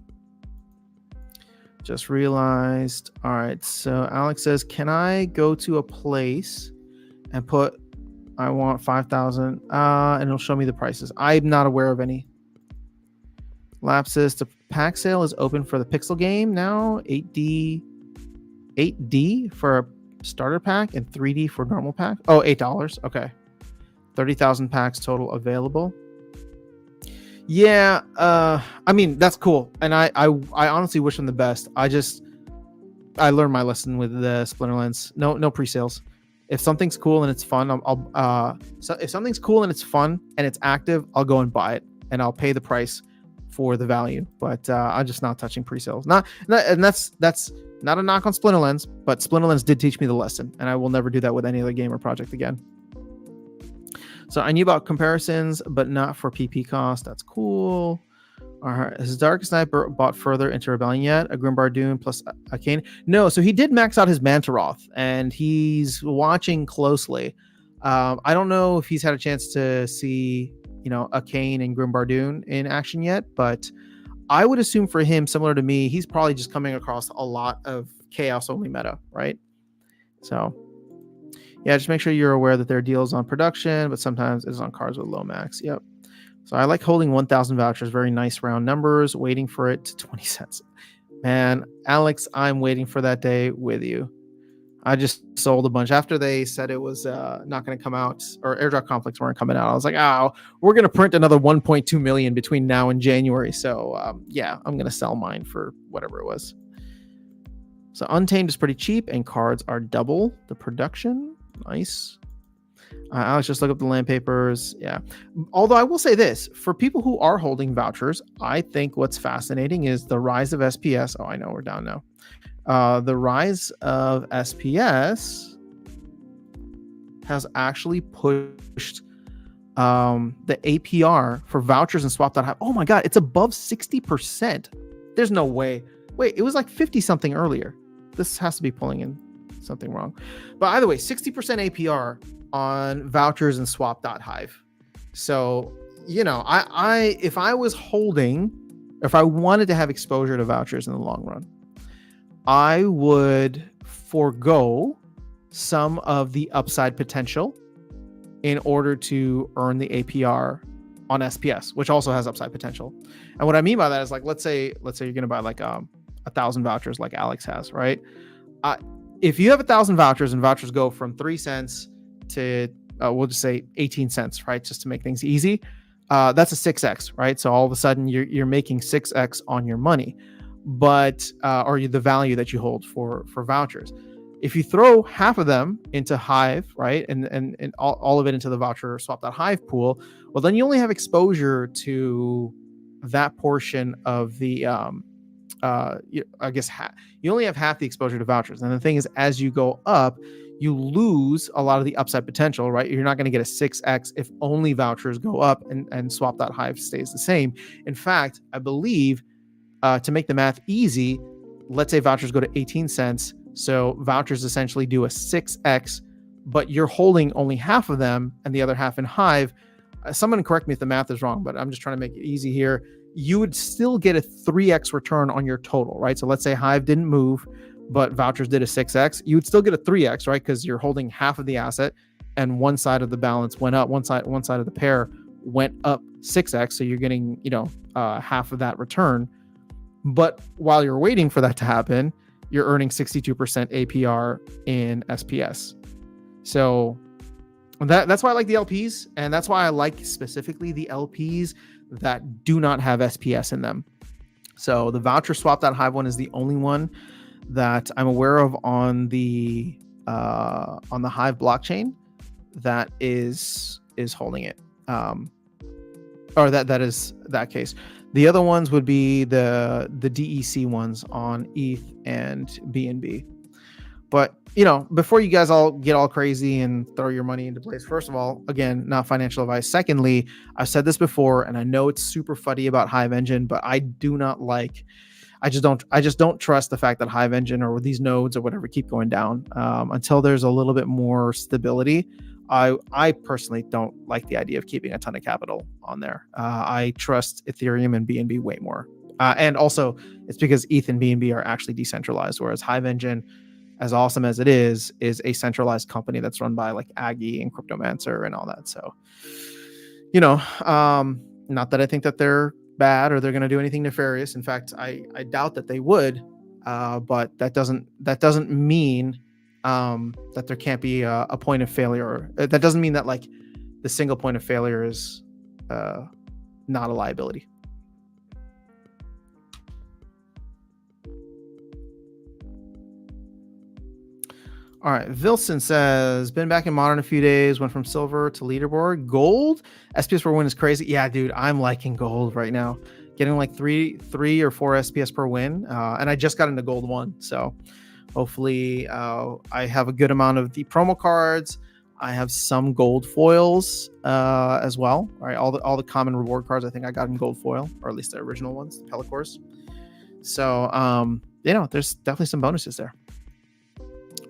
just realized. All right, so Alex says, can I go to a place and put, I want 5,000 and it'll show me the prices? I'm not aware of any. Lapses, the pack sale is open for the Pixel game now. 8D for a starter pack and 3D for normal pack. Oh, $8. Okay. 30,000 packs total available. Yeah, I mean, that's cool. And I honestly wish them the best. I learned my lesson with the Splinterlands. No pre-sales. If something's cool and it's fun, so if something's cool and it's fun and it's active, I'll go and buy it and I'll pay the price for the value. But I'm just not touching pre-sales. And that's not a knock on Splinterlands, but Splinterlands did teach me the lesson, and I will never do that with any other game or project again. So I knew about comparisons, but not for PP cost. That's cool. All right. Has Darkest Night bought further into Rebellion yet? A Grimbar Dune plus a Kane? No. So he did max out his Mantaroth, and he's watching closely. I don't know if he's had a chance to see, you know, a Kane and Grimbar Dune in action yet, but I would assume for him, similar to me, he's probably just coming across a lot of chaos only meta, right? So yeah, just make sure you're aware that there are deals on production, but sometimes it's on cards with low max. Yep. So I like holding 1,000 vouchers, very nice round numbers, waiting for it to 20 cents. Man, Alex, I'm waiting for that day with you. I just sold a bunch after they said it was not going to come out, or airdrop conflicts weren't coming out. I was like, oh, we're going to print another 1.2 million between now and January. So yeah, I'm going to sell mine for whatever it was. So Untamed is pretty cheap and cards are double the production. Nice. Alex, just look up the land papers. Yeah. Although I will say this, for people who are holding vouchers, I think what's fascinating is the rise of SPS. Oh, I know we're down now. The rise of SPS has actually pushed the APR for vouchers and swap.hive. Oh my God, it's above 60%. There's no way. Wait, it was like 50 something earlier. This has to be pulling in something wrong. But either way, 60% APR on vouchers and swap.hive. So, you know, if I was holding, if I wanted to have exposure to vouchers in the long run, I would forego some of the upside potential in order to earn the APR on SPS, which also has upside potential. And what I mean by that is, like, let's say you're going to buy like 1,000 vouchers like Alex has, right? If you have 1,000 vouchers and vouchers go from 3 cents to we'll just say 18 cents, right? Just to make things easy. That's a 6x, right? So all of a sudden you're making 6x on your money, but or the value that you hold for vouchers. If you throw half of them into Hive, right, and all of it into the voucher swap.hive pool, well, then you only have exposure to that portion of the I guess you only have half the exposure to vouchers. And the thing is, as you go up, you lose a lot of the upside potential, right? You're not going to get a 6x if only vouchers go up and swap.hive stays the same. In fact, I believe to make the math easy, let's say vouchers go to 18 cents. So vouchers essentially do a 6x, but you're holding only half of them and the other half in Hive. Someone correct me if the math is wrong, but I'm just trying to make it easy here. You would still get a 3x return on your total, right? So let's say Hive didn't move, but vouchers did a 6x. You would still get a 3x, right? Because you're holding half of the asset and one side of the balance went up, one side of the pair went up 6x. So you're getting, half of that return. But while you're waiting for that to happen, you're earning 62% APR in SPS. So that's why I like the LPs, and that's why I like specifically the LPs that do not have SPS in them. So the voucher swap.hive one is the only one that I'm aware of on the Hive blockchain that is holding it, or that is that case. The other ones would be the DEC ones on ETH and BNB. But, before you guys all get all crazy and throw your money into place, first of all, again, not financial advice. Secondly, I've said this before, and I know it's super fuddy about Hive Engine, but I just don't trust the fact that Hive Engine or these nodes or whatever keep going down until there's a little bit more stability. I personally don't like the idea of keeping a ton of capital on there. I trust Ethereum and BNB way more. And also, it's because ETH and BNB are actually decentralized, whereas Hive Engine, as awesome as it is a centralized company that's run by like Aggie and Cryptomancer and all that. So, not that I think that they're bad or they're going to do anything nefarious. In fact, I doubt that they would, but that doesn't mean that there can't be a point of failure. That doesn't mean that like the single point of failure is not a liability. All right. Vilson says, been back in Modern a few days, went from silver to leaderboard. Gold? SPS per win is crazy. Yeah, dude, I'm liking gold right now. Getting like three or four SPS per win. And I just got into gold 1. So hopefully I have a good amount of the promo cards. I have some gold foils as well. All right. All the common reward cards I think I got in gold foil, or at least the original ones, the Pellicors. So, there's definitely some bonuses there.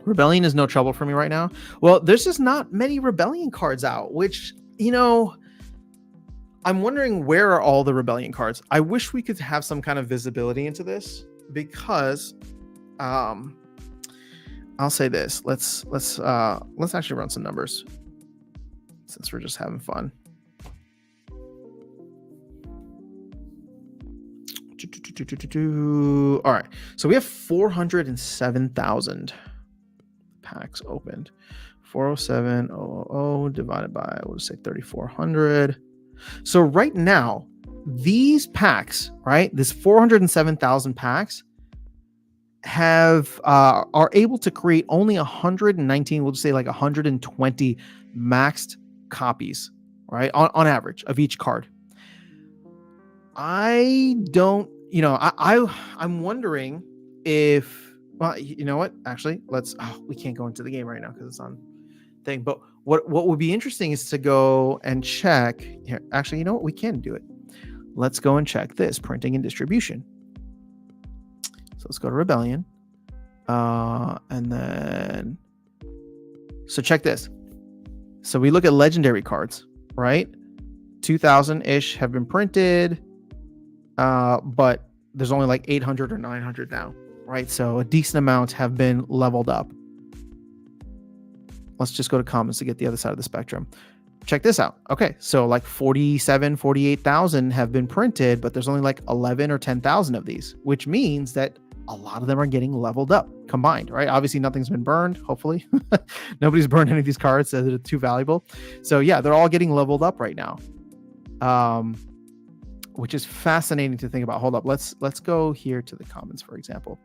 Rebellion is no trouble for me right now. Well, there's just not many Rebellion cards out, which, I'm wondering where are all the Rebellion cards? I wish we could have some kind of visibility into this because I'll say this. Let's actually run some numbers since we're just having fun. All right. So we have 407,000 packs opened. 407,000 divided by, we'll just say 3,400. So right now, these packs, right, this 407,000 packs are able to create only 119, we'll just say like 120 maxed copies, right, on average of each card. I don't, I'm wondering if, well, you know what? Actually, we can't go into the game right now because it's on thing. But what would be interesting is to go and check here. Actually, you know what? We can do it. Let's go and check this printing and distribution. So let's go to Rebellion. And then, so check this. So we look at legendary cards, right? 2,000-ish have been printed, but there's only like 800 or 900 now. Right, so a decent amount have been leveled up. Let's just go to comments to get the other side of the spectrum. Check this out. Okay, so like 48,000 have been printed, but there's only like 11 or 10,000 of these, which means that a lot of them are getting leveled up combined, right? Obviously, nothing's been burned, hopefully. Nobody's burned any of these cards that are too valuable. So yeah, they're all getting leveled up right now. Which is fascinating to think about. Hold up, let's go here to the comments, for example.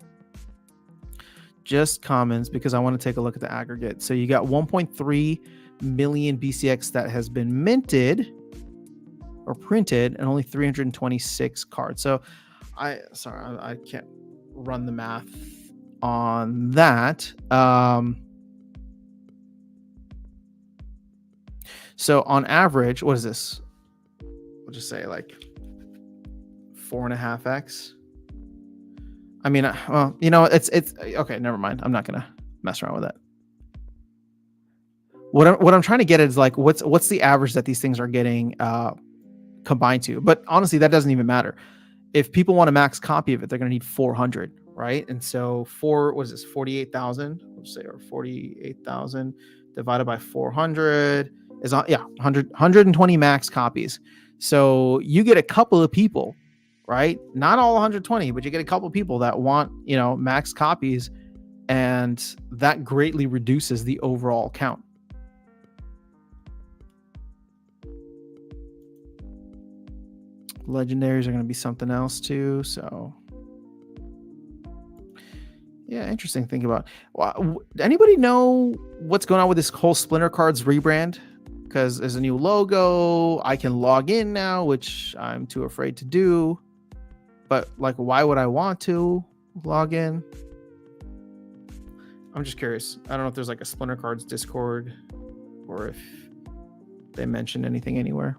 just commons because I want to take a look at the aggregate. So you got 1.3 million BCX that has been minted or printed, and only 326 cards. So I can't run the math on that. So on average, what is this? We'll just say like 4.5x. I mean, well, it's okay. Never mind. I'm not gonna mess around with that. What I'm trying to get is like what's the average that these things are getting combined to? But honestly, that doesn't even matter. If people want a max copy of it, they're gonna need 400, right? And so 48,000? Let's say, or 48,000 divided by 400 is 120 max copies. So you get a couple of people, right? Not all 120, but you get a couple of people that want, max copies, and that greatly reduces the overall count. Legendaries are going to be something else too. So yeah, interesting to think about. Anybody know what's going on with this whole Splinter Cards rebrand? Because there's a new logo. I can log in now, which I'm too afraid to do. But like, why would I want to log in? I'm just curious. I don't know if there's like a Splinter Cards Discord or if they mentioned anything anywhere.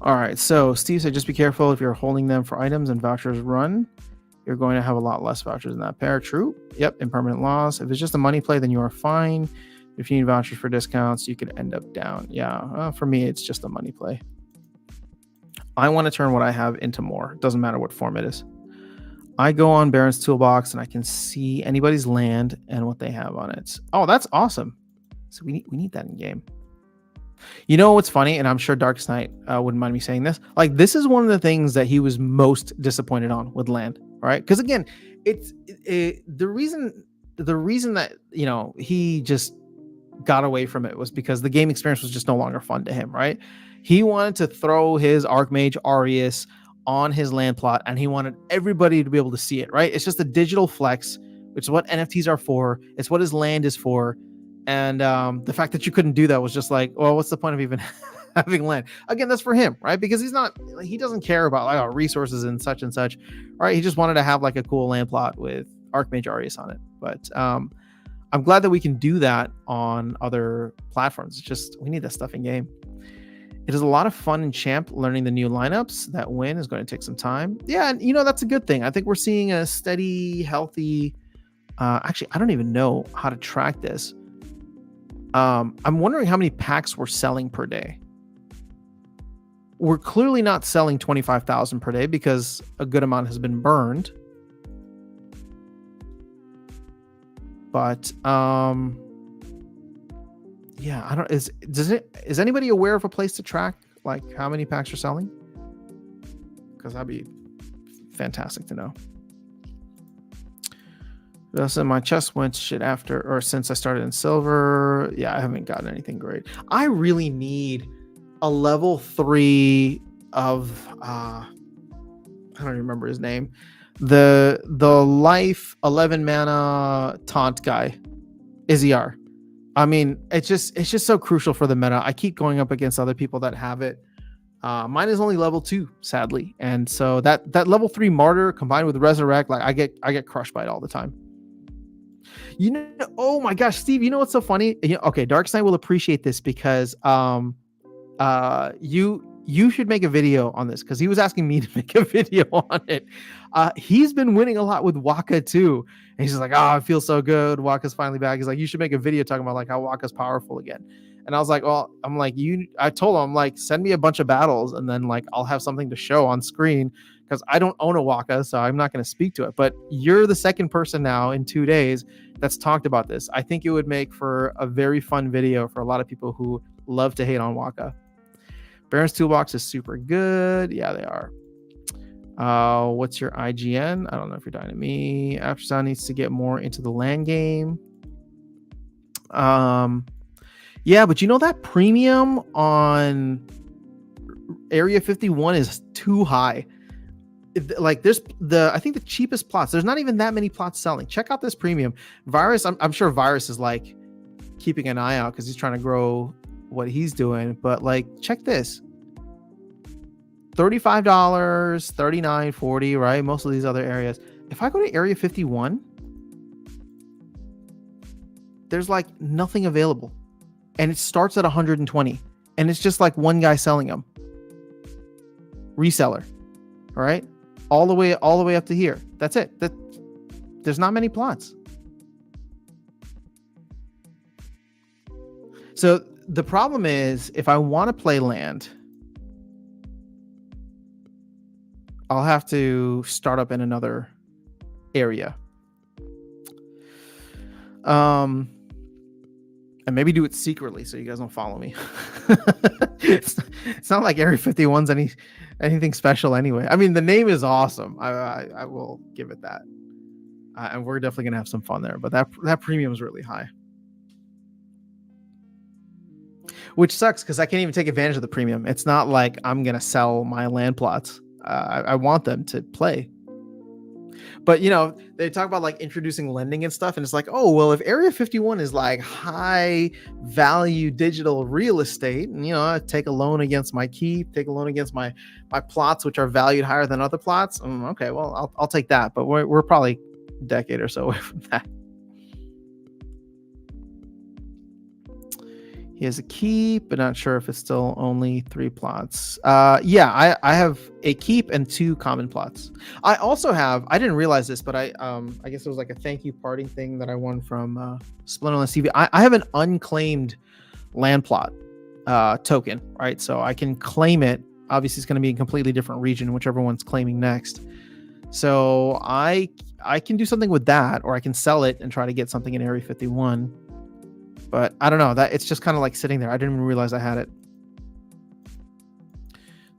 All right, so Steve said just be careful if you're holding them for items and vouchers run. You're going to have a lot less vouchers in that pair. True. Yep, impermanent loss. If it's just a money play, then you are fine. If you need vouchers for discounts, you could end up down. Yeah, for me, it's just a money play. I want to turn what I have into more. It doesn't matter what form it is. I go on Baron's Toolbox and I can see anybody's land and what they have on it. Oh, that's awesome. So we need that in game. You know what's funny, and I'm sure Dark Knight wouldn't mind me saying this. Like, this is one of the things that he was most disappointed on with land, right? Because again, the reason that he just got away from it was because the game experience was just no longer fun to him, right? He wanted to throw his Archmage Arius on his land plot, and he wanted everybody to be able to see it, right? It's just a digital flex, which is what NFTs are for. It's what his land is for. And the fact that you couldn't do that was just like, well, what's the point of even having land? Again, that's for him, right? Because he doesn't care about like resources and such, right? He just wanted to have like a cool land plot with Archmage Arius on it. But I'm glad that we can do that on other platforms. It's just, we need that stuff in game. It is a lot of fun in Champ learning the new lineups. That win is going to take some time. Yeah, and that's a good thing. I think we're seeing a steady, healthy. Actually, I don't even know how to track this. I'm wondering how many packs we're selling per day. We're clearly not selling 25,000 per day because a good amount has been burned. But yeah, I don't. Is anybody aware of a place to track like how many packs are selling? Because that'd be fantastic to know. So my chest went shit since I started in silver. Yeah, I haven't gotten anything great. I really need a level 3 of I don't remember his name. The life 11 mana taunt guy, Izzyar. I mean, it's just so crucial for the meta. I keep going up against other people that have it. Mine is only level 2, sadly, and so that level 3 martyr combined with resurrect, like I get crushed by it all the time. Oh my gosh, Steve, you know what's so funny? Okay, Dark Knight will appreciate this because you should make a video on this because he was asking me to make a video on it. He's been winning a lot with Waka too. And he's just like, oh, I feel so good. Waka's finally back. He's like, you should make a video talking about like how Waka's powerful again. And I was like, well, I told him, I'm like, send me a bunch of battles and then like I'll have something to show on screen because I don't own a Waka, so I'm not going to speak to it. But you're the second person now in 2 days that's talked about this. I think it would make for a very fun video for a lot of people who love to hate on Waka. Baron's Toolbox is super good. Yeah, they are. What's your IGN? I don't know if you're dying to me. After Sun needs to get more into the land game. Yeah, but that premium on Area 51 is too high. Like I think the cheapest plots, there's not even that many plots selling. Check out this premium. Virus, I'm sure Virus is like keeping an eye out because he's trying to grow what he's doing. But like, check this. $35, $39, $40, right? Most of these other areas. If I go to Area 51, there's like nothing available. And it starts at 120. And it's just like one guy selling them. Reseller. All right? All the way up to here. That's it. There's not many plots. So the problem is, if I want to play land, I'll have to start up in another area. And maybe do it secretly so you guys don't follow me. It's not like Area 51's anything special anyway. I mean, the name is awesome. I will give it that. And we're definitely gonna have some fun there. But that premium is really high, which sucks because I can't even take advantage of the premium. It's not like I'm gonna sell my land plots. I want them to play. But, you know, they talk about like introducing lending and stuff. And it's like, oh, well, if Area 51 is like high value digital real estate, and, you know, I take a loan against my keep, take a loan against my plots, which are valued higher than other plots. Okay, well, I'll take that. But we're probably a decade or so away from that. He has a keep, but not sure if it's still only 3 plots. Yeah, I have a keep and 2 common plots. I also have, I didn't realize this, but I guess it was like a thank you parting thing that I won from Splinterlands TV. I have an unclaimed land plot token, right? So I can claim it. Obviously, it's going to be a completely different region, whichever one's claiming next. So I can do something with that, or I can sell it and try to get something in Area 51. But I don't know, that it's just kind of like sitting there. I didn't even realize I had it.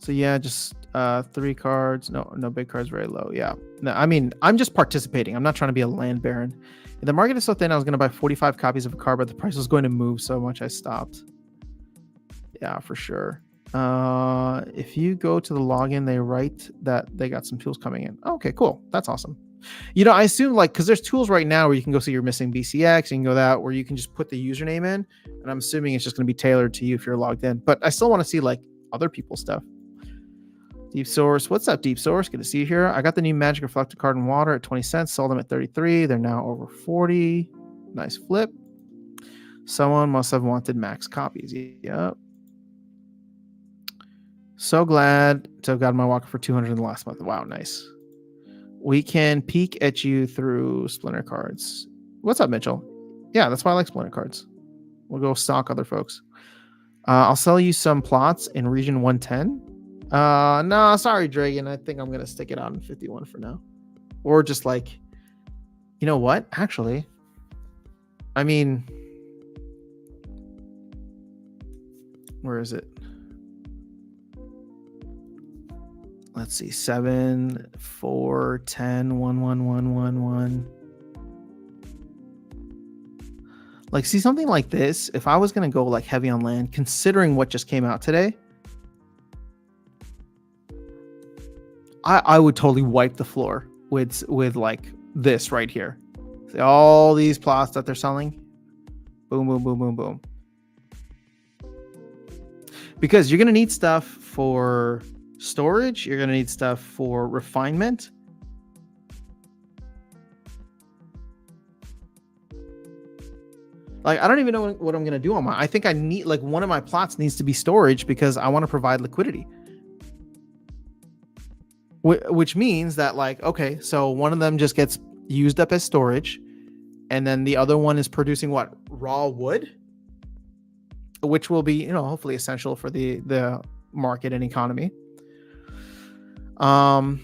So yeah, just 3 cards. No big cards, very low. Yeah. No, I mean, I'm just participating. I'm not trying to be a land baron. The market is so thin, I was going to buy 45 copies of a card, but the price was going to move so much I stopped. Yeah, for sure. If you go to the login, they write that they got some tools coming in. Okay, cool. That's awesome. You know, I assume like, because there's tools right now where you can go see you're missing BCX, you can go that, where you can just put the username in, and I'm assuming it's just going to be tailored to you if you're logged in. But I still want to see like other people's stuff. Deep Source, what's up, Deep Source? Good to see you here. I got the new Magic Reflector card in water at 20 cents, sold them at 33. They're now over 40. Nice flip. Someone must have wanted max copies. Yep. So glad to have gotten my walker for 200 in the last month. Wow, nice. We can peek at you through Splinter cards. What's up, Mitchell? Yeah, that's why I like Splinter cards. We'll go stalk other folks. I'll sell you some plots in region 110. No, sorry, Dragon. I think I'm going to stick it out in 51 for now. Or just like, you know what? Actually, I mean, where is it? Let's see, 7, 4, 10, 1, 1, 1, 1, 1. Like, see something like this. If I was going to go like heavy on land, considering what just came out today, I would totally wipe the floor with like this right here. See all these plots that they're selling. Boom, boom, boom, boom, boom. Because you're going to need stuff for storage, you're going to need stuff for refinement. Like, I don't even know what I'm going to do on my, I think I need, like, one of my plots needs to be storage because I want to provide liquidity. Which means that, like, okay, so one of them just gets used up as storage, and then the other one is producing what? Raw wood? Which will be, you know, hopefully essential for the market and economy. But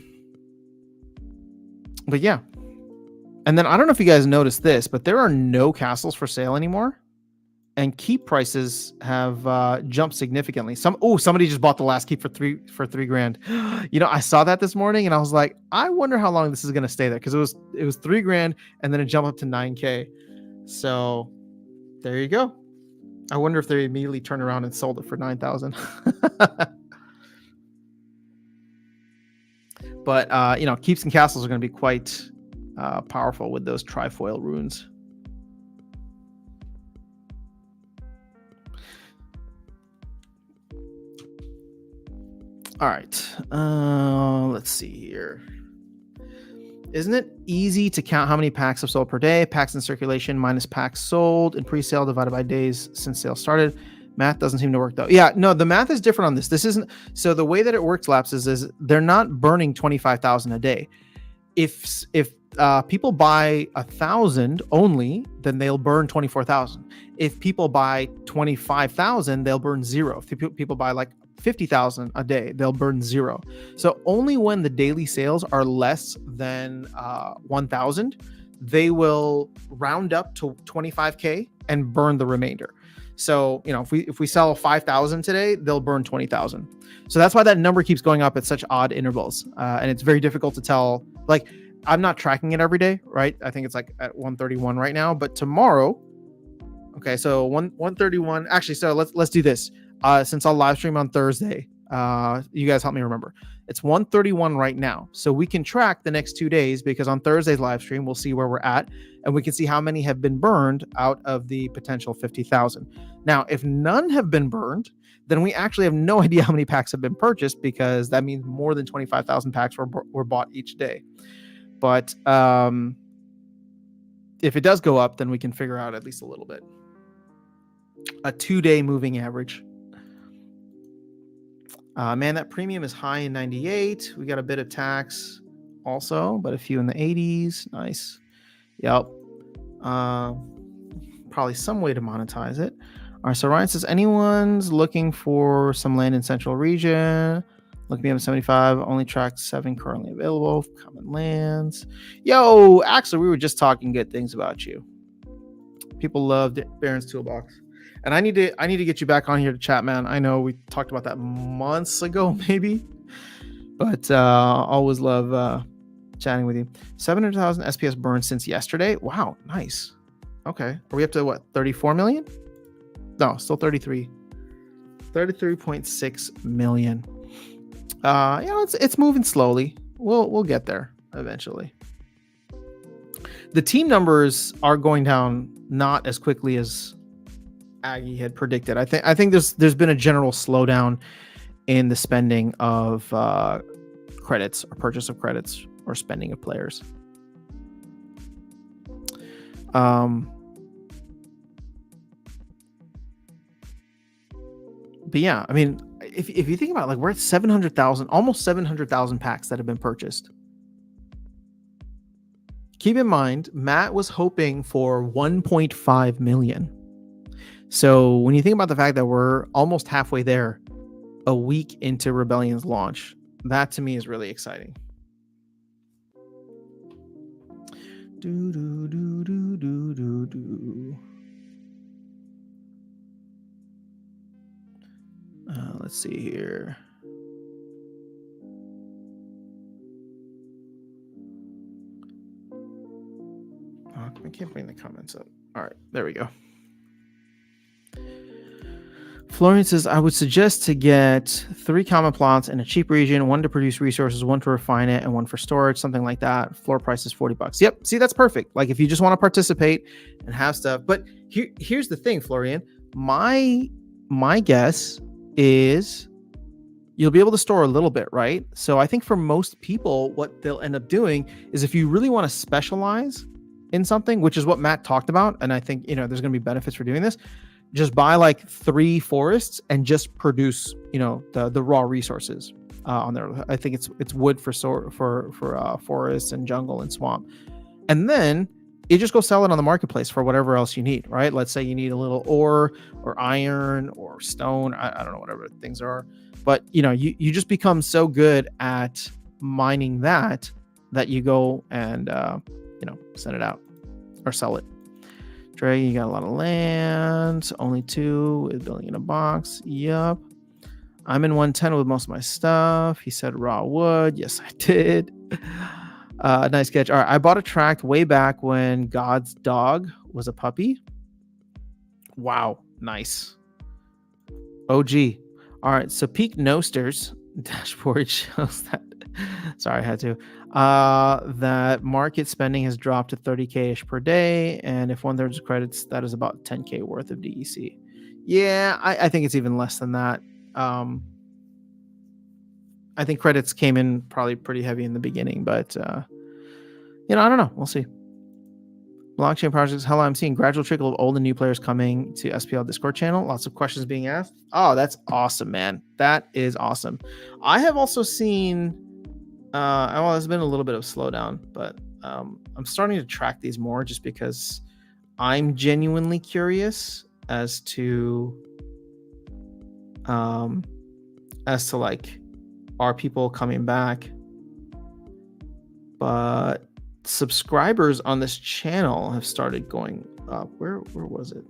yeah. And then I don't know if you guys noticed this, but there are no castles for sale anymore. And keep prices have jumped significantly. Somebody just bought the last keep for three grand. You know, I saw that this morning and I was like, I wonder how long this is going to stay there, because it was 3 grand and then it jumped up to 9K. So there you go. I wonder if they immediately turned around and sold it for 9,000. But keeps and castles are going to be quite powerful with those trifoil runes. All right. Let's see here. Isn't it easy to count how many packs have sold per day? Packs in circulation minus packs sold in pre-sale divided by days since sale started. Math doesn't seem to work though. Yeah, no, the math is different on this. This isn't. So the way that it works, Lapses, is they're not burning 25,000 a day. If people buy 1,000 only, then they'll burn 24,000. If people buy 25,000, they'll burn 0. If people buy like 50,000 a day, they'll burn 0. So only when the daily sales are less than 1,000, they will round up to 25K and burn the remainder. So, if we sell 5,000 today, they'll burn 20,000. So that's why that number keeps going up at such odd intervals. And it's very difficult to tell. Like, I'm not tracking it every day, right? I think it's like at 131 right now, but tomorrow, okay, so 131. Actually, so let's do this. Since I'll live stream on Thursday, you guys help me remember. It's 131 right now. So we can track the next 2 days, because on Thursday's live stream, we'll see where we're at, and we can see how many have been burned out of the potential 50,000. Now, if none have been burned, then we actually have no idea how many packs have been purchased, because that means more than 25,000 packs were bought each day. But if it does go up, then we can figure out at least a little bit. A 2-day moving average. Man, that premium is high in 98. We got a bit of tax also, but a few in the 80s. Nice. Yep. Probably some way to monetize it. All right, so Ryan says, anyone's looking for some land in central region? Look me up at 75. Only track 7 currently available. Common lands. Yo, actually, we were just talking good things about you. People loved Baron's Toolbox. And I need to get you back on here to chat, man. I know we talked about that months ago, maybe, but always love chatting with you. 700,000 SPS burned since yesterday. Wow, nice. Okay, are we up to what? 34 million? No, still 33. 33.6 million. It's moving slowly. We'll get there eventually. The team numbers are going down not as quickly as Aggie had predicted. I think there's been a general slowdown in the spending of credits, or purchase of credits, or spending of players. But yeah, I mean, if you think about it, like, we're at 700,000, almost 700,000 packs that have been purchased. Keep in mind, Matt was hoping for 1.5 million. So when you think about the fact that we're almost halfway there, a week into Rebellion's launch, that to me is really exciting. Let's see here. I can't bring the comments up. All right, there we go. Florian says, I would suggest to get 3 common plots in a cheap region, 1 to produce resources, 1 to refine it, and 1 for storage, something like that. Floor price is $40. Yep. See, that's perfect. Like, if you just want to participate and have stuff. But here's the thing, Florian. My guess is you'll be able to store a little bit, right? So I think for most people, what they'll end up doing is, if you really want to specialize in something, which is what Matt talked about, and I think, there's going to be benefits for doing this, just buy like 3 forests and just produce, the raw resources on there. I think it's wood for forests and jungle and swamp, and then you just go sell it on the marketplace for whatever else you need, right? Let's say you need a little ore or iron or stone. I don't know, whatever things are, but you just become so good at mining that you go and send it out or sell it. Dre, you got a lot of land, only 2 with building in a box. Yup. I'm in 110 with most of my stuff. He said raw wood. Yes, I did. Nice catch. All right, I bought a tract way back when God's dog was a puppy. Wow, nice. OG. All right, so Peak Nosters dashboard shows that Sorry, I had to. That market spending has dropped to 30K-ish per day, and if 1/3 is credits, that is about 10K worth of DEC. Yeah, I think it's even less than that. I think credits came in probably pretty heavy in the beginning, but I don't know. We'll see. Blockchain projects. Hello, I'm seeing gradual trickle of old and new players coming to SPL Discord channel. Lots of questions being asked. Oh, that's awesome, man. That is awesome. I have also seen, well, there's been a little bit of slowdown, but I'm starting to track these more just because I'm genuinely curious as to like, are people coming back? But subscribers on this channel have started going up. Where was it?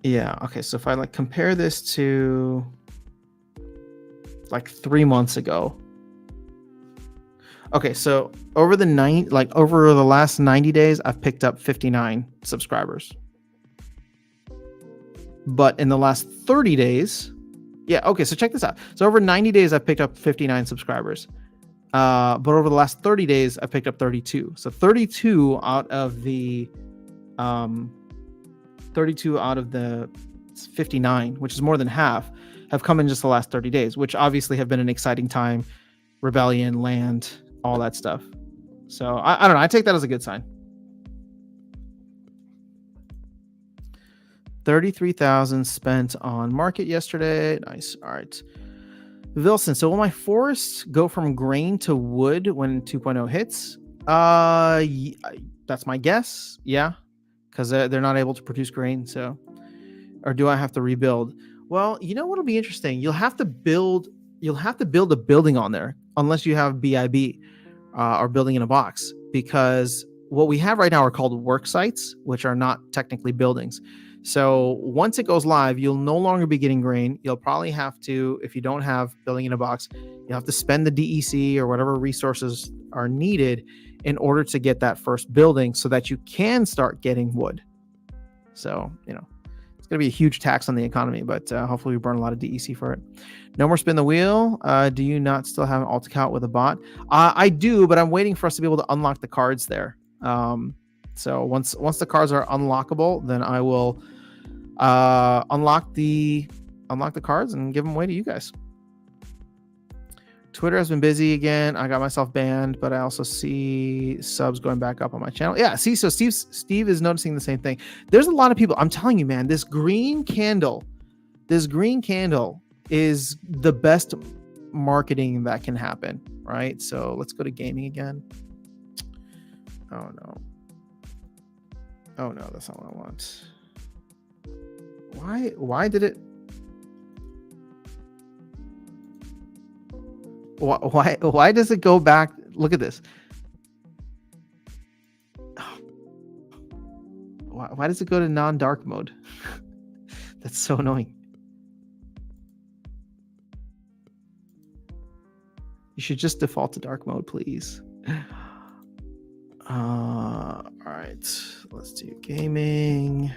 Yeah, okay, so if I like compare this to like 3 months ago. Okay, so over the last 90 days, I've picked up 59 subscribers. But in the last 30 days, yeah, okay, so check this out. So over 90 days, I've picked up 59 subscribers. But over the last 30 days, I picked up 32. So 32 out of the 59, which is more than half, have come in just the last 30 days, which obviously have been an exciting time. Rebellion, land, all that stuff. So I don't know. I take that as a good sign. 33,000 spent on market yesterday. Nice. All right. Vilson, so will my forests go from grain to wood when 2.0 hits? That's my guess. Yeah, because they're not able to produce grain. So, or do I have to rebuild? Well, you know what'll be interesting? You'll have to build a building on there unless you have BIB or building in a box, because what we have right now are called work sites, which are not technically buildings. So once it goes live, you'll no longer be getting grain. You'll probably have to, if you don't have building in a box, you'll have to spend the DEC or whatever resources are needed in order to get that first building so that you can start getting wood. So, it's going to be a huge tax on the economy, but hopefully we burn a lot of DEC for it. No more spin the wheel. Do you not still have an alt account with a bot? I do, but I'm waiting for us to be able to unlock the cards there. So once the cards are unlockable, then I will unlock the cards and give them away to you guys. Twitter has been busy again. I got myself banned, but I also see subs going back up on my channel. Yeah, see, so Steve is noticing the same thing. There's a lot of people. I'm telling you, man, this green candle is the best marketing that can happen, right? So let's go to gaming again. Oh no, that's not what I want. Why did it? Why does it go back? Look at this. Why does it go to non-dark mode? That's so annoying. You should just default to dark mode, please. All right, let's do gaming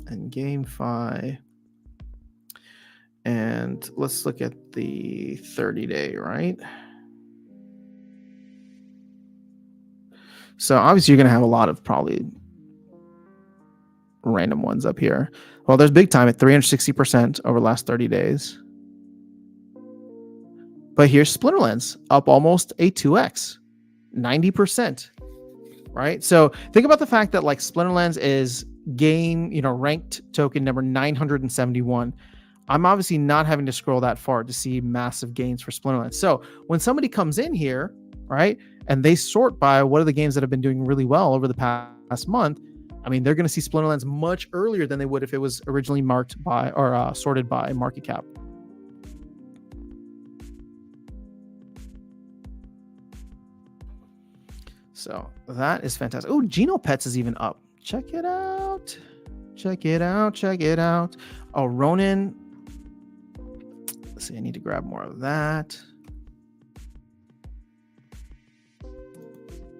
and GameFi. And let's look at the 30-day, right? So obviously you're going to have a lot of probably random ones up here. Well, there's big time at 360% over the last 30 days. But here's Splinterlands up almost a 2x, 90%, right? So think about the fact that like Splinterlands is game, ranked token number 971. I'm obviously not having to scroll that far to see massive gains for Splinterlands. So when somebody comes in here, right, and they sort by what are the games that have been doing really well over the past month, I mean, they're going to see Splinterlands much earlier than they would if it was originally marked by or sorted by market cap. So that is fantastic. Oh, Geno Pets is even up. Check it out. Check it out. Oh, Ronin. Let's see, I need to grab more of that.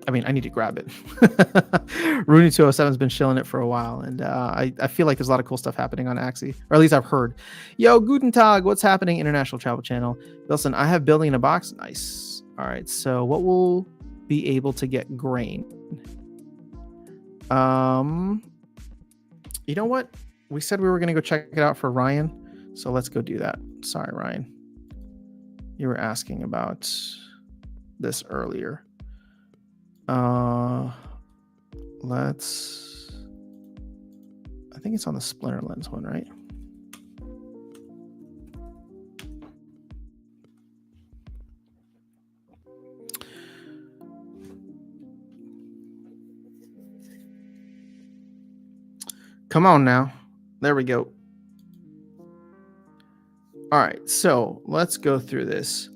I mean, I need to grab it. Rooney 207 has been shilling it for a while, and I feel like there's a lot of cool stuff happening on Axie, or at least I've heard. Yo, Guten Tag, what's happening? International Travel Channel. Wilson, I have building in a box. Nice. All right, so what will be able to get grain? You know what? We said we were going to go check it out for Ryan, so let's go do that. Sorry, Ryan. You were asking about this earlier. Let's, I think it's on the Splinterlands one, right? Come on now. There we go. All right, so let's go through this.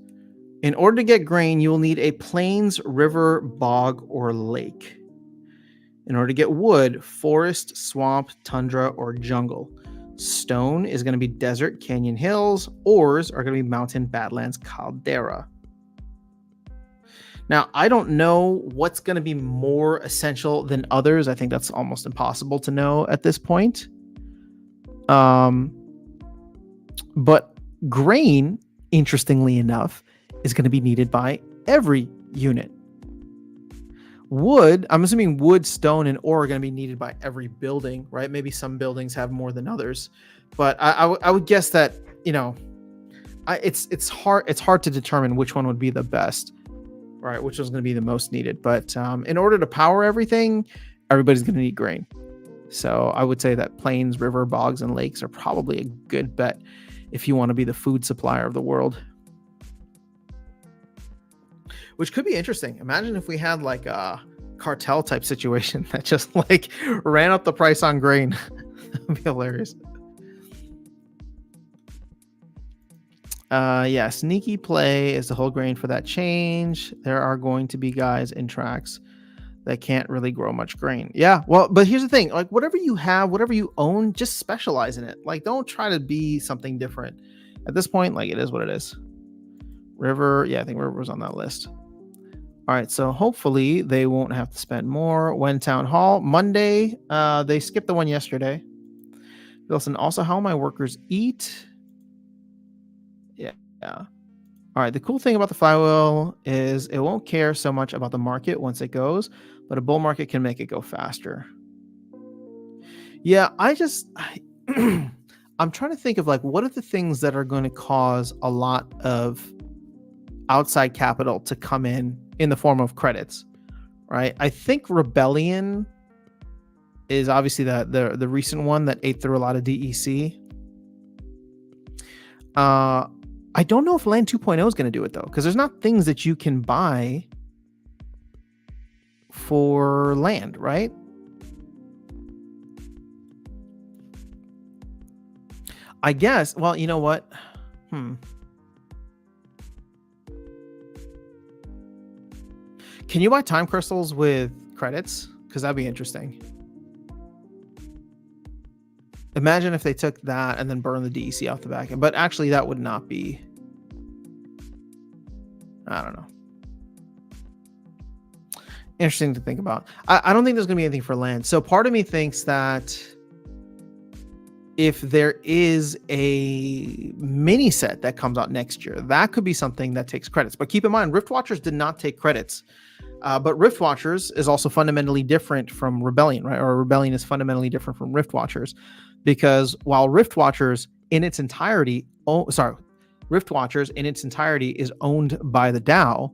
In order to get grain, you will need a plains, river, bog, or lake. In order to get wood, forest, swamp, tundra, or jungle. Stone is going to be desert, canyon, hills. Ores are going to be mountain, badlands, caldera. Now, I don't know what's going to be more essential than others. I think that's almost impossible to know at this point. But grain, interestingly enough, is going to be needed by every unit. Wood, I'm assuming wood, stone, and ore are going to be needed by every building, right? Maybe some buildings have more than others, but I would guess that, you know, it's hard to determine which one would be the best, right? Which is going to be the most needed. But in order to power everything, everybody's going to need grain. So I would say that plains, river, bogs, and lakes are probably a good bet if you want to be the food supplier of the world. Which could be interesting. Imagine if we had like a cartel type situation that just like ran up the price on grain. That would be hilarious. Yeah, sneaky play is the whole grain for that change. There are going to be guys in tracks that can't really grow much grain. Yeah, well, but here's the thing. Like whatever you have, whatever you own, just specialize in it. Like don't try to be something different. At this point, like it is what it is. River, yeah, I think River was on that list. All right, so hopefully they won't have to spend more. When Town Hall, Monday, they skipped the one yesterday. Wilson, also how my workers eat. Yeah. All right, the cool thing about the flywheel is it won't care so much about the market once it goes, but a bull market can make it go faster. Yeah, I'm trying to think of like, what are the things that are going to cause a lot of outside capital to come in the form of credits, right? I think Rebellion is obviously the recent one that ate through a lot of DEC. I don't know if Land 2.0 is going to do it though, because there's not things that you can buy for land, right? I guess, well, you know what? Can you buy time crystals with credits? Because that'd be interesting. Imagine if they took that and then burned the DEC off the back end. But actually, that would not be... I don't know. Interesting to think about. I don't think there's going to be anything for land. So part of me thinks that if there is a mini set that comes out next year, that could be something that takes credits. But keep in mind, Rift Watchers did not take credits. But Rift Watchers is also fundamentally different from Rebellion, right? Or Rebellion is fundamentally different from Rift Watchers. Because while Rift Watchers in its entirety, Rift Watchers in its entirety is owned by the DAO,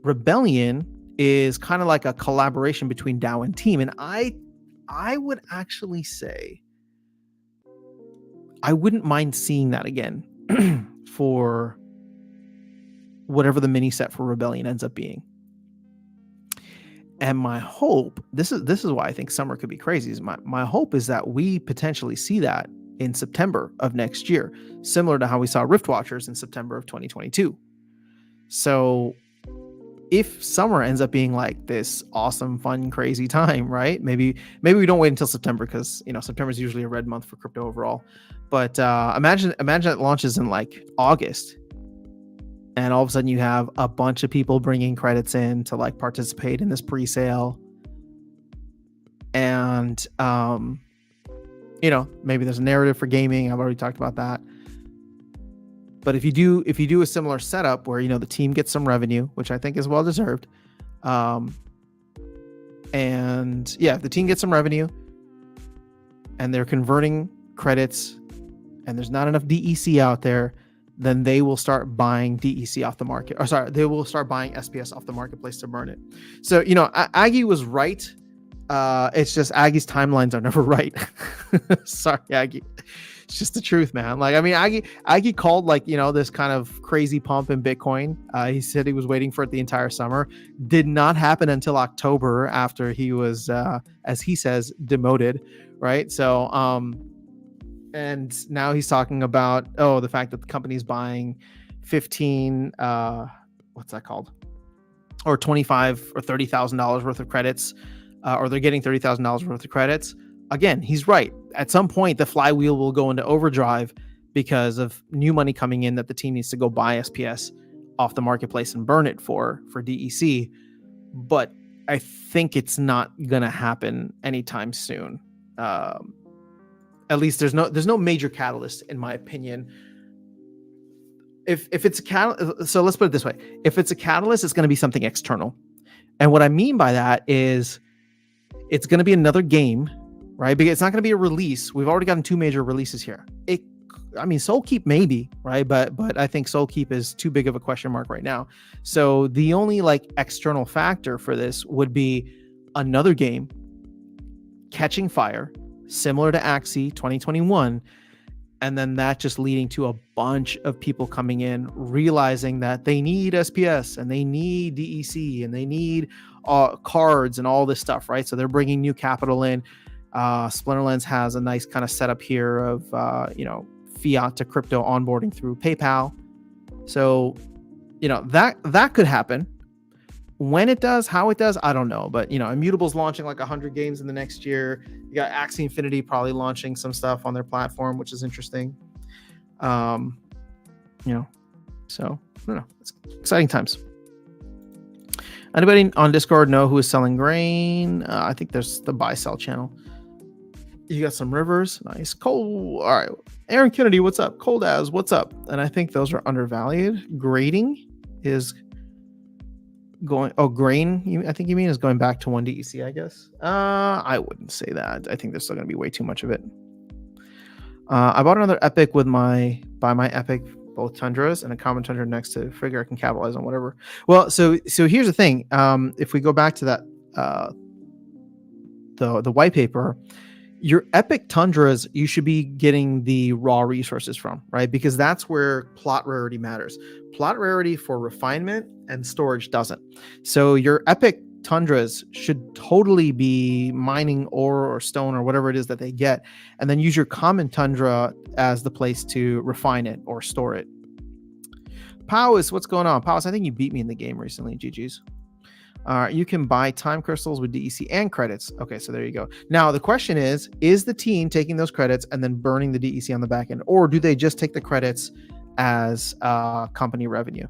Rebellion is kind of like a collaboration between DAO and team. And I would actually say I wouldn't mind seeing that again for whatever the mini set for Rebellion ends up being. And my hope, this is why I think summer could be crazy, is my hope is that we potentially see that in September of next year, similar to how we saw Rift Watchers in September of 2022. So if summer ends up being like this awesome, fun, crazy time, right? Maybe we don't wait until September because, you know, September is usually a red month for crypto overall. But imagine it launches in like August. and all of a sudden you have a bunch of people bringing credits in to like participate in this pre-sale, and maybe there's a narrative for gaming. I've already talked about that. But if you do a similar setup where the team gets some revenue, which I think is well deserved, and yeah, the team gets some revenue and they're converting credits and there's not enough DEC out there, then they will start buying DEC off the market. Or sorry, they will start buying SPS off the marketplace to burn it. So, Aggie was right. It's just Aggie's timelines are never right. Sorry, Aggie. It's just the truth, man. Like, I mean, Aggie called this kind of crazy pump in Bitcoin. He said he was waiting for it the entire summer. Did not happen until October after he was, as he says, demoted, right? So, and now he's talking about, the fact that the company's buying 15, what's that called? Or $25,000 or $30,000 worth of credits, or they're getting $30,000 worth of credits. Again, he's right. At some point, the flywheel will go into overdrive because of new money coming in that the team needs to go buy SPS off the marketplace and burn it for DEC. But I think it's not going to happen anytime soon. At least there's no major catalyst, in my opinion. If it's a catalyst, so let's put it this way: if it's a catalyst, it's going to be something external. And what I mean by that is, it's going to be another game, right? Because it's not going to be a release. We've already gotten 2 major releases here. Soulkeep maybe, right? But I think Soulkeep is too big of a question mark right now. So the only external factor for this would be another game catching fire, similar to Axie 2021, and then that just leading to a bunch of people coming in, realizing that they need SPS and they need DEC and they need cards and all this stuff, right? So they're bringing new capital in. Splinterlands has a nice kind of setup here of fiat to crypto onboarding through PayPal. So that could happen. When it does, how it does, I don't know. But Immutable's launching 100 games in the next year. You got Axie Infinity probably launching some stuff on their platform, which is interesting. So I don't know. It's exciting times. Anybody on Discord know who is selling grain? I think there's the buy sell channel. You got some rivers. Nice. Cold. All right. Aaron Kennedy, what's up? Cold as, what's up? And I think those are undervalued. Grading is going. Oh, grain. I think you mean is going back to 1 DEC, I guess. I wouldn't say that. I think there's still going to be way too much of it. I bought another Epic with my Epic, both Tundras and a common Tundra next to figure I can capitalize on whatever. Well, so here's the thing. If we go back to that, the white paper, your Epic Tundras, you should be getting the raw resources from, right? Because that's where plot rarity matters. Plot rarity for refinement and storage doesn't. So your Epic Tundras should totally be mining ore or stone or whatever it is that they get, and then use your common Tundra as the place to refine it or store it. Powis, what's going on? Powis, I think you beat me in the game recently. GG's. You can buy time crystals with DEC and credits. Okay, so there you go. Now, the question is the team taking those credits and then burning the DEC on the back end, or do they just take the credits as company revenue?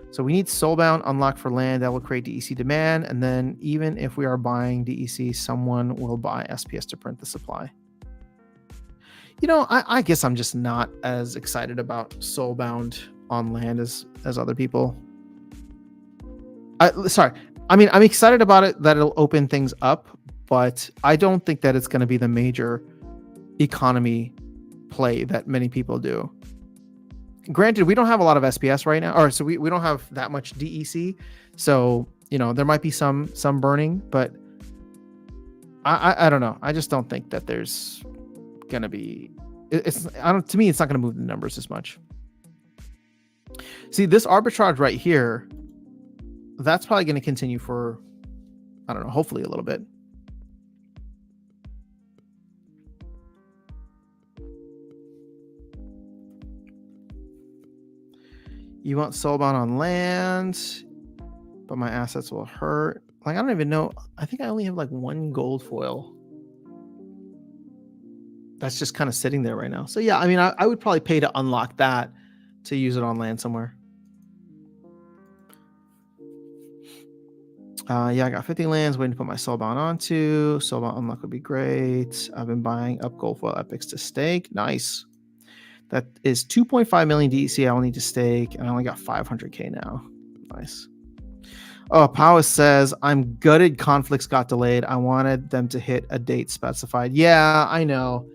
So we need Soulbound unlocked for land. That will create DEC demand. And then even if we are buying DEC, someone will buy SPS to print the supply. I guess I'm just not as excited about Soulbound on land as other people. I'm excited about it that it'll open things up, but I don't think that it's going to be the major economy play that many people do. Granted, we don't have a lot of SPS right now, or so we don't have that much DEC. So, there might be some burning, but I don't know. I just don't think that there's going to be, to me, it's not going to move the numbers as much. See, this arbitrage right here, that's probably going to continue for, I don't know, hopefully a little bit. You want Soulbound on land, but my assets will hurt. I don't even know. I think I only have 1 gold foil. That's just kind of sitting there right now. So yeah, I would probably pay to unlock that to use it on land somewhere. Yeah, I got 50 lands waiting to put my Soulbound onto. Soulbound unlock would be great. I've been buying up gold foil epics to stake. Nice. That is 2.5 million DEC I will need to stake, and I only got 500k now. Nice. Oh, Powis says, I'm gutted conflicts got delayed. I wanted them to hit a date specified. Yeah, I know.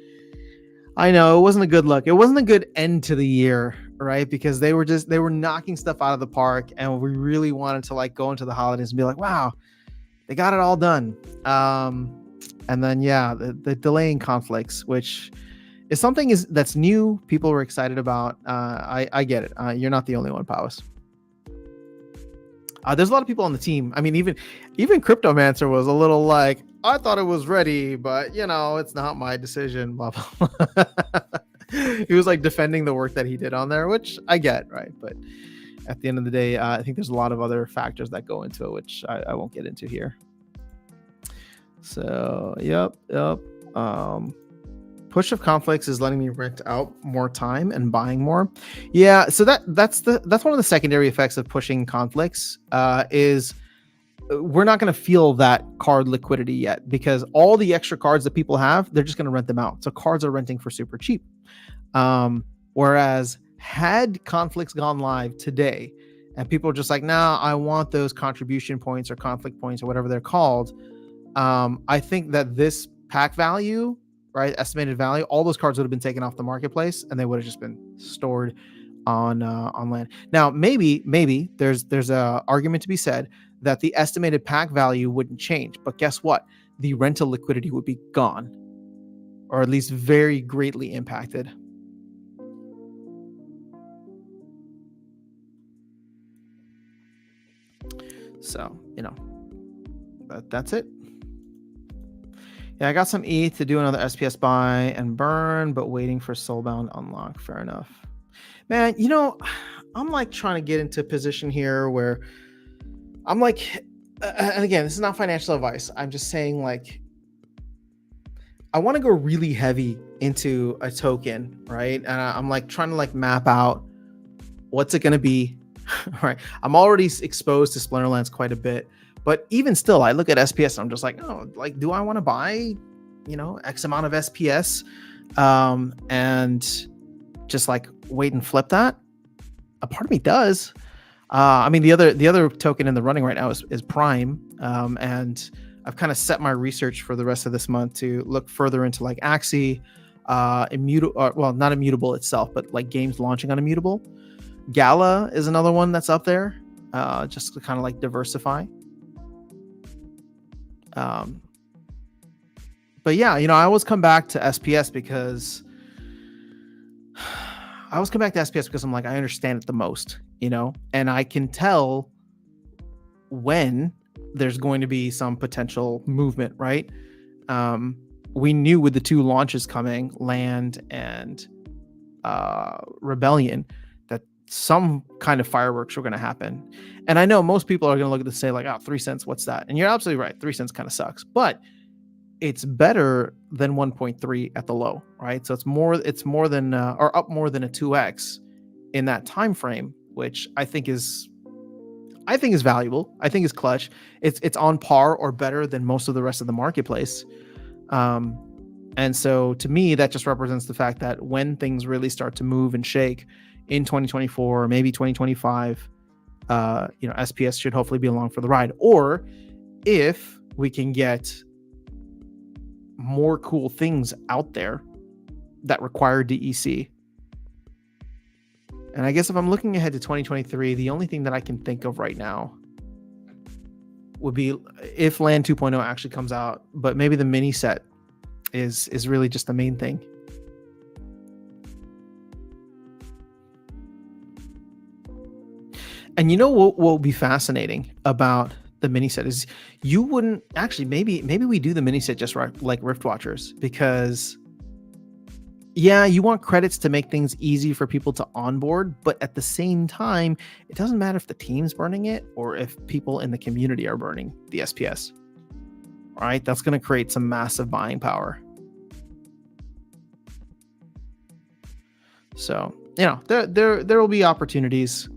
It wasn't a good look. It wasn't a good end to the year, right? Because they were knocking stuff out of the park, and we really wanted to like go into the holidays and be like, wow, they got it all done. And then yeah, the delaying conflicts, which is something that's new. People were excited about. I get it. You're not the only one, Powis. There's a lot of people on the team. I mean, even Cryptomancer was a little like, I thought it was ready, but it's not my decision. Blah blah. Blah. He was like defending the work that he did on there, which I get, right? But at the end of the day, I think there's a lot of other factors that go into it, which I won't get into here. So yep. Push of conflicts is letting me rent out more time and buying more. Yeah, so that's one of the secondary effects of pushing conflicts. Is we're not going to feel that card liquidity yet, because all the extra cards that people have, they're just going to rent them out. So cards are renting for super cheap. Whereas had conflicts gone live today and people are just like, nah, I want those contribution points or conflict points or whatever they're called. I think that this pack value, right, estimated value, all those cards would have been taken off the marketplace and they would have just been stored on land. Now, maybe there's a argument to be said that the estimated pack value wouldn't change, but guess what? The rental liquidity would be gone, or at least very greatly impacted. So, that's it. Yeah, I got some ETH to do another SPS buy and burn, but waiting for Soulbound unlock. Fair enough. Man, I'm like trying to get into a position here where I'm like, and again, this is not financial advice. I'm just saying, like, I want to go really heavy into a token, right? And I'm like trying to like map out what's it going to be, right? I'm already exposed to Splinterlands quite a bit, but even still, I look at SPS and I'm just like, oh, like, do I want to buy, X amount of SPS, and just like wait and flip that? A part of me does. I mean, the other token in the running right now is Prime, and I've kind of set my research for the rest of this month to look further into like Axie, Immutable, well, not Immutable itself, but like games launching on Immutable. Gala is another one that's up there, just to kind of like diversify. But yeah, I always come back to SPS because I'm like, I understand it the most, and I can tell when there's going to be some potential movement, right? We knew with the two launches coming, Land and Rebellion, that some kind of fireworks were going to happen. And I know most people are going to look at this and say like, 3 cents, what's that? And you're absolutely right. 3 cents kind of sucks, but it's better than 1.3 at the low, right? So it's more than or up more than a 2x in that time frame, which I think is valuable. I think is clutch. It's on par or better than most of the rest of the marketplace. And so to me, that just represents the fact that when things really start to move and shake in 2024 or maybe 2025, SPS should hopefully be along for the ride. Or if we can get more cool things out there that require DEC. And I guess if I'm looking ahead to 2023, the only thing that I can think of right now would be if Land 2.0 actually comes out, but maybe the mini set is really just the main thing. And what will be fascinating about the mini set is you wouldn't actually, maybe we do the mini set just like Rift Watchers, because yeah, you want credits to make things easy for people to onboard, but at the same time, it doesn't matter if the team's burning it or if people in the community are burning the SPS. All right, that's going to create some massive buying power. So there will be opportunities.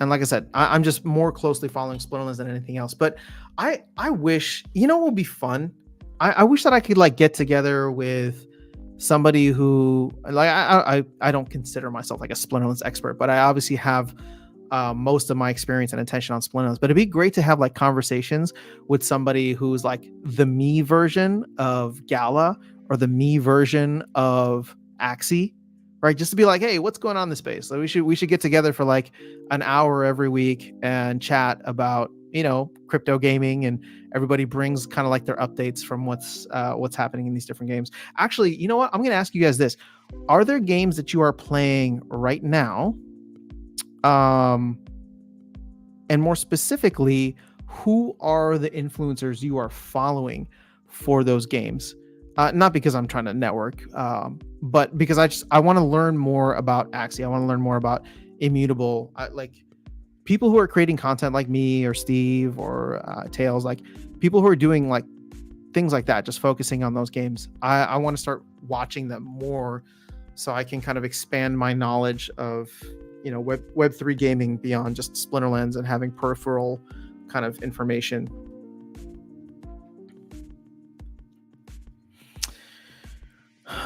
And like I said, I'm just more closely following Splinterlands than anything else. But I wish, what would be fun? I wish that I could like get together with somebody who like I don't consider myself like a Splinterlands expert, but I obviously have most of my experience and attention on Splinterlands. But it'd be great to have like conversations with somebody who's like the me version of Gala or the me version of Axie, right? Just to be like, hey, what's going on in the space? Like we should get together for like an hour every week and chat about crypto gaming, and everybody brings kind of like their updates from what's happening in these different games. Actually, you know what? I'm going to ask you guys this: are there games that you are playing right now? And more specifically, who are the influencers you are following for those games? Not because I'm trying to network, but because I want to learn more about Axie. I want to learn more about Immutable, like people who are creating content like me or Steve or Tails, like people who are doing like things like that, just focusing on those games. I want to start watching them more so I can kind of expand my knowledge of Web3 gaming beyond just Splinterlands and having peripheral kind of information.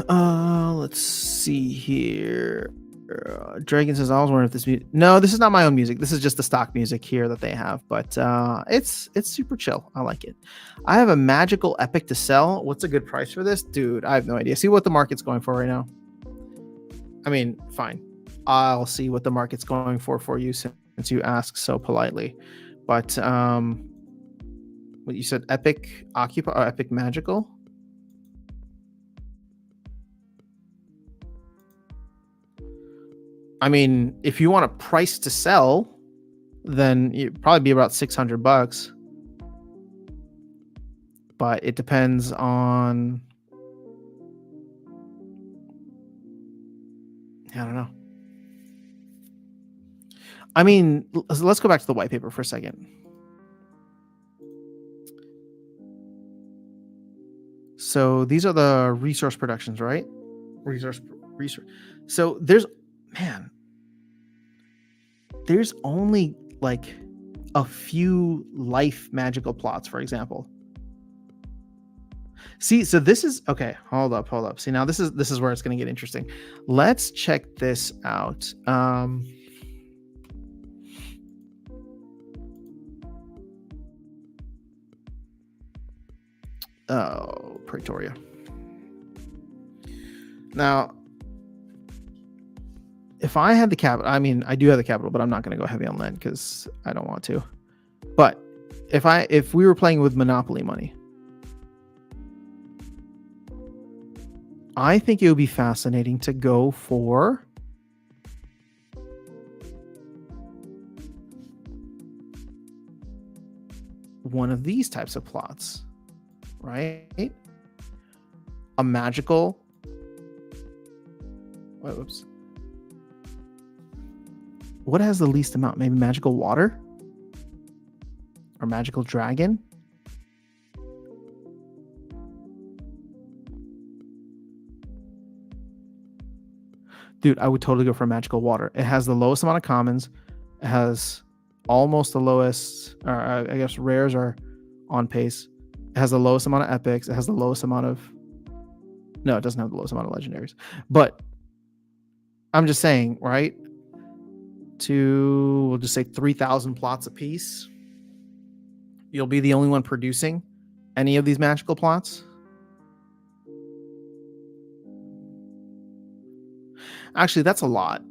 Let's see here. Dragon says, I was wondering if this music. No, this is not my own music. This is just the stock music here that they have, but it's super chill. I like it. I have a magical epic to sell. What's a good price for this? Dude, I have no idea. See what the market's going for right now. I mean, fine. I'll see what the market's going for you since you ask so politely. But what you said, epic occupy or epic magical? I mean, if you want a price to sell, then it'd probably be about $600. But it depends on, I don't know. I mean, let's go back to the white paper for a second. So these are the resource productions, right? Resource. So there's only like a few life magical plots, for example. See, so this is okay. Hold up. See, now this is where it's going to get interesting. Let's check this out. Oh, Pretoria. Now, if I had the capital, I mean, I do have the capital, but I'm not going to go heavy on land because I don't want to. But if we were playing with Monopoly money, I think it would be fascinating to go for one of these types of plots, right? A magical. Whoops. What has the least amount? Maybe magical water or magical dragon. Dude, I would totally go for magical water. It has the lowest amount of commons. It has almost the lowest, or I guess rares are on pace. It has the lowest amount of epics. It has the lowest amount of, no, it doesn't have the lowest amount of legendaries. But I'm just saying, right? We'll just say 3,000 plots a piece. You'll be the only one producing any of these magical plots. Actually, that's a lot.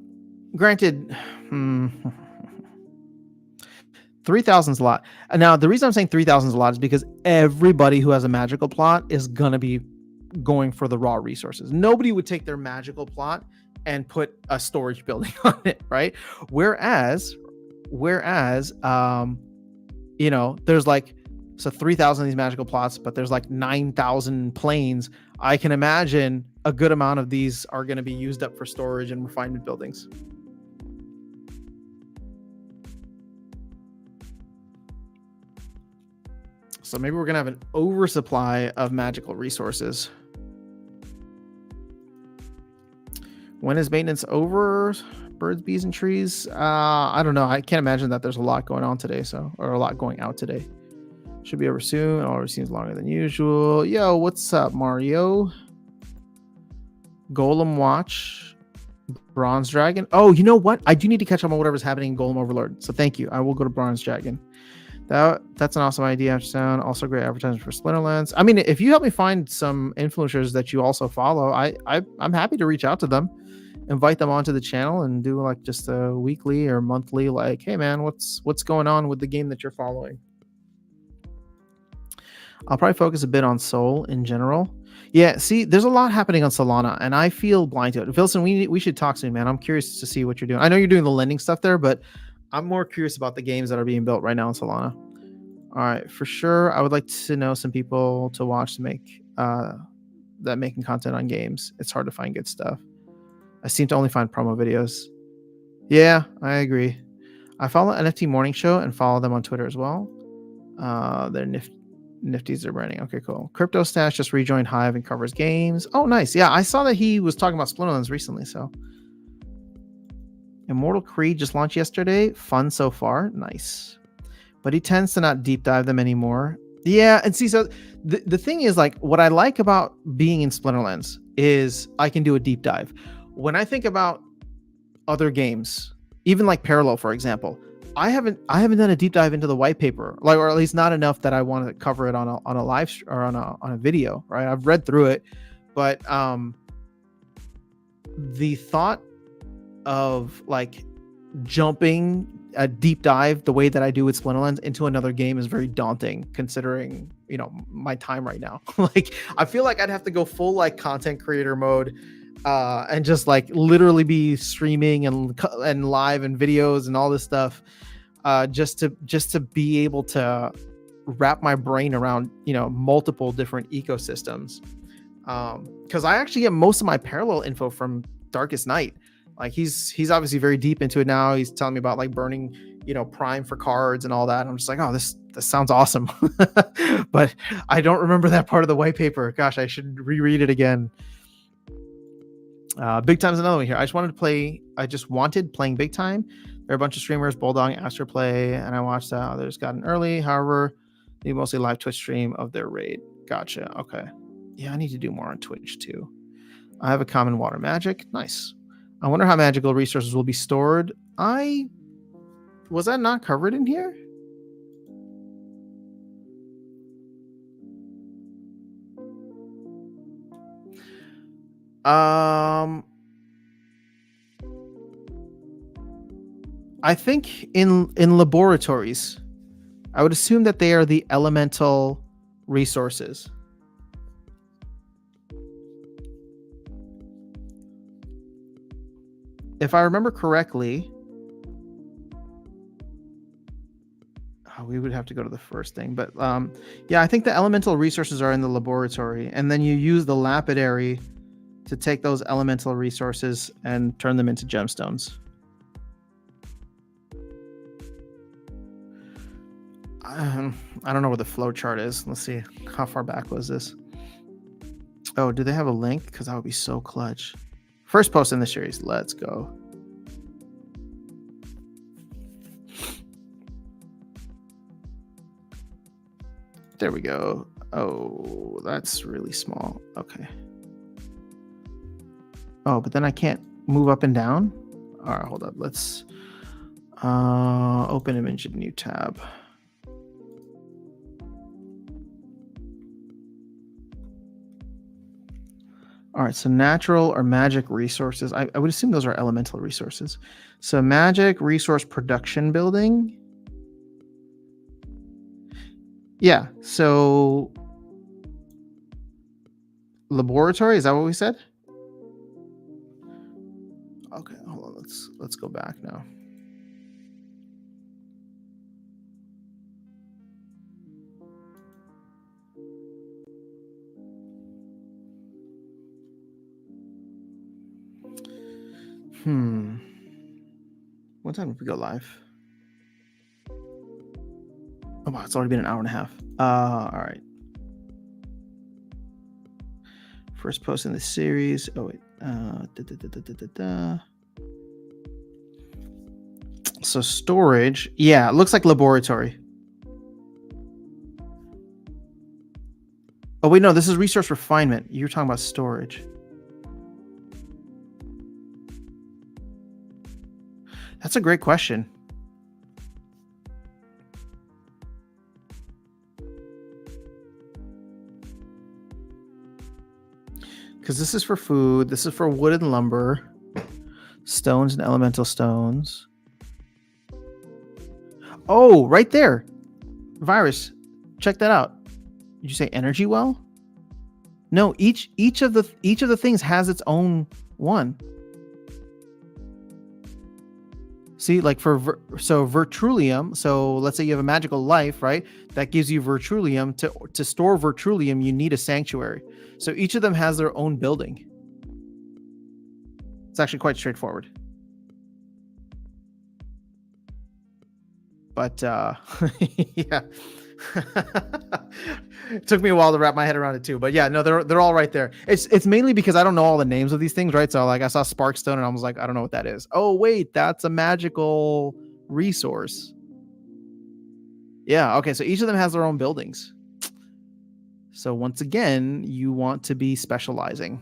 Granted, 3,000 is a lot. Now, the reason I'm saying 3,000 is a lot is because everybody who has a magical plot is going to be going for the raw resources. Nobody would take their magical plot and put a storage building on it, right? Whereas, there's like, so 3,000 of these magical plots, but there's like 9,000 planes. I can imagine a good amount of these are going to be used up for storage and refinement buildings. So maybe we're going to have an oversupply of magical resources. When is maintenance over? Birds, bees, and trees. I don't know. I can't imagine that there's a lot going on today, or a lot going out today. Should be over soon. Already seems longer than usual. Yo, what's up, Mario? Golem Watch, Bronze Dragon. Oh, you know what? I do need to catch up on whatever's happening in Golem Overlord. So thank you. I will go to Bronze Dragon. That's an awesome idea, Sound. Also great advertising for Splinterlands. I mean, if you help me find some influencers that you also follow, I'm happy to reach out to them, invite them onto the channel, and do like just a weekly or monthly, like, hey man, what's going on with the game that you're following? I'll probably focus a bit on Sol in general. Yeah, see, there's a lot happening on Solana, and I feel blind to it. Wilson, we should talk soon, man. I'm curious to see what you're doing. I know you're doing the lending stuff there, but I'm more curious about the games that are being built right now in Solana. All right, for sure. I would like to know some people to watch to make that making content on games. It's hard to find good stuff. I seem to only find promo videos. Yeah, I agree. I follow NFT Morning Show and follow them on Twitter as well. They're Nifties are branding. Okay, cool. Crypto Stash just rejoined Hive and covers games. Oh, nice. Yeah, I saw that he was talking about Splinterlands recently. So, Immortal Creed just launched yesterday. Fun so far. Nice. But he tends to not deep dive them anymore. Yeah, and see, so the thing is, like, what I like about being in Splinterlands is I can do a deep dive. When I think about other games, even like Parallel, for example, I haven't done a deep dive into the white paper, like, or at least not enough that I want to cover it on a live or on a video, right? I've read through it, but the thought of like jumping a deep dive the way that I do with Splinterlands into another game is very daunting, considering, you know, my time right now. Like, I feel like I'd have to go full like content creator mode, and just like literally be streaming and live and videos and all this stuff, just to be able to wrap my brain around, you know, multiple different ecosystems. Because I actually get most of my Parallel info from Darkest Night. Like, he's obviously very deep into it now. He's telling me about like burning, you know, Prime for cards and all that. And I'm just like, oh, this sounds awesome. But I don't remember that part of the white paper. Gosh, I should reread it again. Big Time's another one here. I just wanted playing Big Time. There are a bunch of streamers, Bulldog, Astroplay, and I watched others gotten early. However, they mostly live Twitch stream of their raid. Gotcha. Okay. Yeah, I need to do more on Twitch too. I have a common water magic. Nice. I wonder how magical resources will be stored. Was that not covered in here? I think in laboratories, I would assume that they are the elemental resources. If I remember correctly, we would have to go to the first thing, but yeah, I think the elemental resources are in the laboratory, and then you use the lapidary to take those elemental resources and turn them into gemstones. I don't know where the flow chart is. Let's see. How far back was this? Oh, do they have a link? Because that would be so clutch. First post in the series. Let's go. There we go. Oh, that's really small. Okay. Oh, but then I can't move up and down. All right, hold up. Let's open image in new tab. All right, so natural or magic resources. I would assume those are elemental resources. So magic resource production building. Yeah, so laboratory, is that what we said? Okay, hold on, let's go back now. What time did we go live? Oh wow, it's already been an hour and a half. All right. First post in the series. Oh wait, Da, da, da, da, da, da, da. So storage, yeah, it looks like laboratory. Oh wait, no, this is resource refinement. You're talking about storage. That's a great question. Because this is for food, this is for wood and lumber, stones and elemental stones. Oh, right there. Virus, check that out. Did you say energy well? No, each of the things has its own one. See, like for Virtulium, so let's say you have a magical life, right? That gives you Virtulium. To store Virtulium, you need a sanctuary. So each of them has their own building. It's actually quite straightforward. But yeah. It took me a while to wrap my head around it too, but yeah, no, they're all right there. It's mainly because I don't know all the names of these things, right? So like I saw Sparkstone and I was like, I don't know what that is. Oh wait, that's a magical resource. Yeah, okay, so each of them has their own buildings. So once again, you want to be specializing.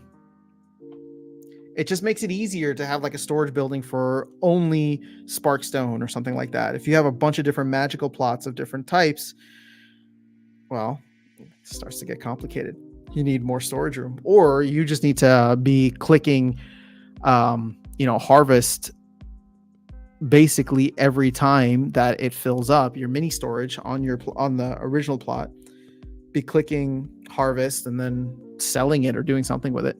It just makes it easier to have like a storage building for only Sparkstone or something like that. If you have a bunch of different magical plots of different types, well, it starts to get complicated. You need more storage room, or you just need to be clicking, harvest basically every time that it fills up your mini storage on the original plot. Be clicking harvest and then selling it or doing something with it.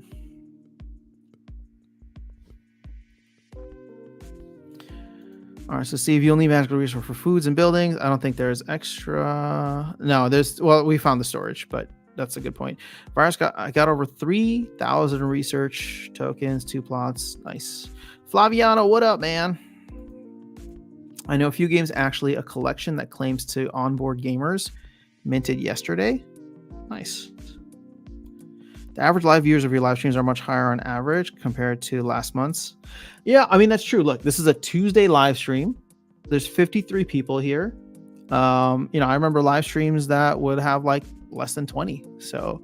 All right, so Steve, you'll need magical resource for foods and buildings. I don't think there's extra. No, we found the storage, but that's a good point. Virus I got over 3,000 research tokens, 2 plots. Nice. Flaviano, what up, man? I know a few games, actually a collection that claims to onboard gamers, minted yesterday. Nice. The average live viewers of your live streams are much higher on average compared to last month's. Yeah, I mean, that's true. Look, this is a Tuesday live stream. There's 53 people here. I remember live streams that would have like less than 20. So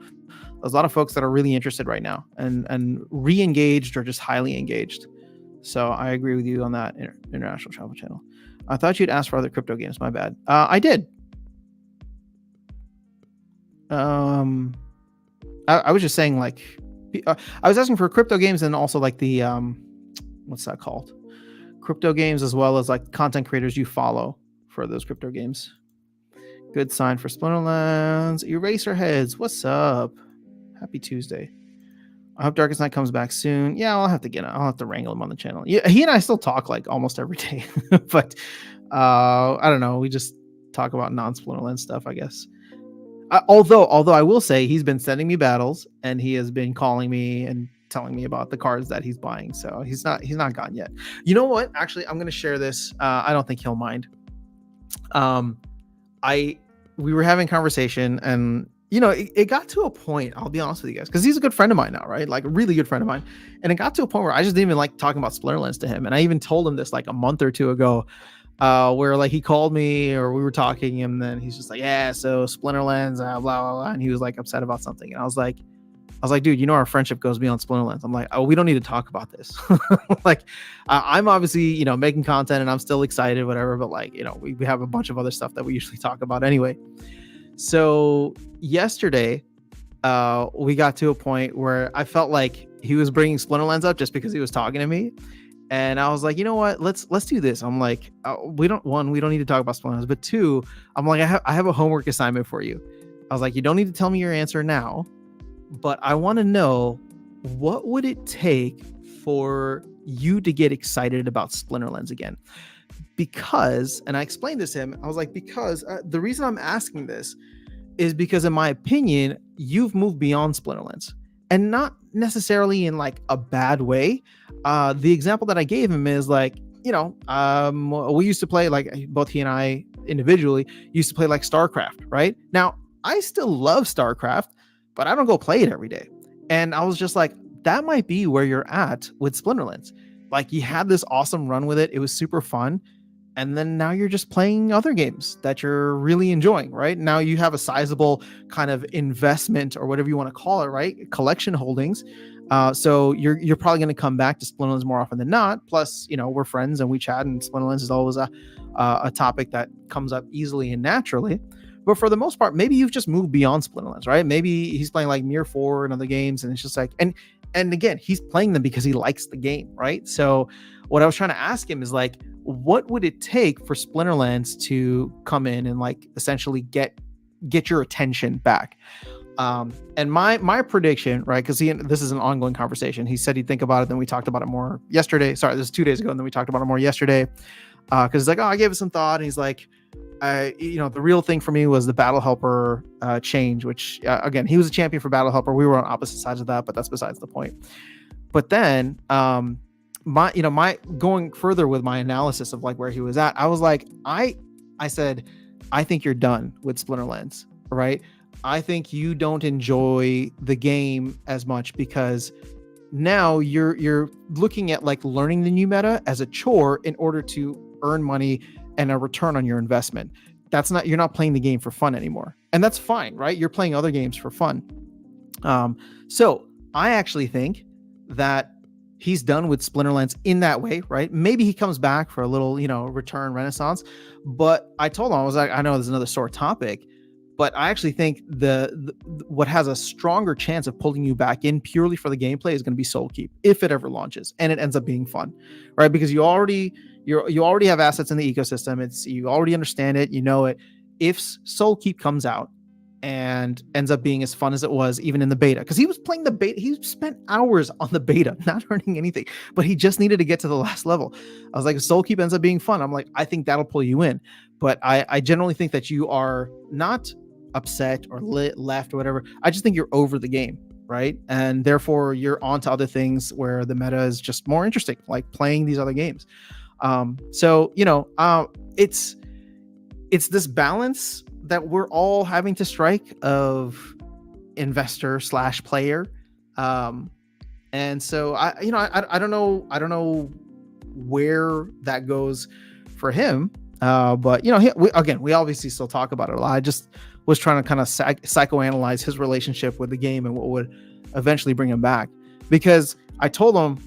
there's a lot of folks that are really interested right now and re-engaged or just highly engaged. So I agree with you on that, International Travel Channel. I thought you'd ask for other crypto games. My bad. I did. I was just saying, like, I was asking for crypto games and also like the what's that called? Crypto games, as well as like content creators you follow for those crypto games. Good sign for Splinterlands. Eraserheads, what's up? Happy Tuesday. I hope Darkest Night comes back soon. Yeah, I'll have to wrangle him on the channel. Yeah, he and I still talk like almost every day, but I don't know. We just talk about non-Splinterlands stuff, I guess. Although I will say he's been sending me battles and he has been calling me and telling me about the cards that he's buying. So he's not gone yet. You know what? Actually, I'm going to share this. I don't think he'll mind. We were having conversation and it got to a point, I'll be honest with you guys, because he's a good friend of mine now, right? Like a really good friend of mine. And it got to a point where I just didn't even like talking about Splinterlands to him. And I even told him this like a month or two ago. Where like he called me or we were talking and then he's just like, yeah, so Splinterlands, blah, blah, blah. And he was like upset about something. And I was like, dude, our friendship goes beyond Splinterlands. I'm like, oh, we don't need to talk about this. Like, I'm obviously, making content and I'm still excited, whatever. But like, we have a bunch of other stuff that we usually talk about anyway. So yesterday, we got to a point where I felt like he was bringing Splinterlands up just because he was talking to me. And I was like, you know what? Let's do this. I'm like, we don't need to talk about Splinterlands, but 2, I'm like, I have a homework assignment for you. I was like, you don't need to tell me your answer now, but I want to know, what would it take for you to get excited about Splinterlands again? Because, and I explained this to him, I was like, because the reason I'm asking this is because in my opinion, you've moved beyond Splinterlands. And not necessarily in like a bad way. The example that I gave him is like, we used to play, like both he and I individually used to play like StarCraft, right? Now, I still love StarCraft, but I don't go play it every day. And I was just like, that might be where you're at with Splinterlands. Like, you had this awesome run with it. It was super fun. And then now you're just playing other games that you're really enjoying, right? Now you have a sizable kind of investment, or whatever you want to call it, right? Collection holdings. So you're probably going to come back to Splinterlands more often than not. Plus, we're friends and we chat, and Splinterlands is always a topic that comes up easily and naturally. But for the most part, maybe you've just moved beyond Splinterlands, right? Maybe he's playing like Mir 4 and other games, and it's just like, and again, he's playing them because he likes the game, right? So what I was trying to ask him is like, what would it take for Splinterlands to come in and like essentially get your attention back? And my prediction, right? Because this is an ongoing conversation. He said he'd think about it. Then we talked about it more yesterday. Sorry, this is 2 days ago, and then we talked about it more yesterday. Because it's like, I gave it some thought, and he's like, the real thing for me was the Battle Helper change, which again, he was a champion for Battle Helper. We were on opposite sides of that, but that's besides the point. But then, my going further with my analysis of like where he was at, I was like, I said, I think you're done with Splinterlands, right? I think you don't enjoy the game as much because now you're looking at like learning the new meta as a chore in order to earn money and a return on your investment. You're not playing the game for fun anymore. And that's fine, right? You're playing other games for fun. So I actually think that he's done with Splinterlands in that way, right? Maybe he comes back for a little, return renaissance. But I told him, I was like, I know there's another sore topic, but I actually think the what has a stronger chance of pulling you back in purely for the gameplay is going to be Soul Keep, if it ever launches and it ends up being fun, right? Because you already have assets in the ecosystem. You already understand it, you know it. If Soul Keep comes out and ends up being as fun as it was even in the beta, because he was playing the beta, he spent hours on the beta not earning anything, but he just needed to get to the last level. I was like, if Soul Keep ends up being fun, I'm like, I think that'll pull you in. But I generally think that you are not upset or left or whatever. I just think you're over the game, right? And therefore you're on to other things where the meta is just more interesting, like playing these other games. It's this balance that we're all having to strike of investor / player. And so I don't know where that goes for him. But we obviously still talk about it a lot. I just was trying to kind of psychoanalyze his relationship with the game and what would eventually bring him back. Because I told him,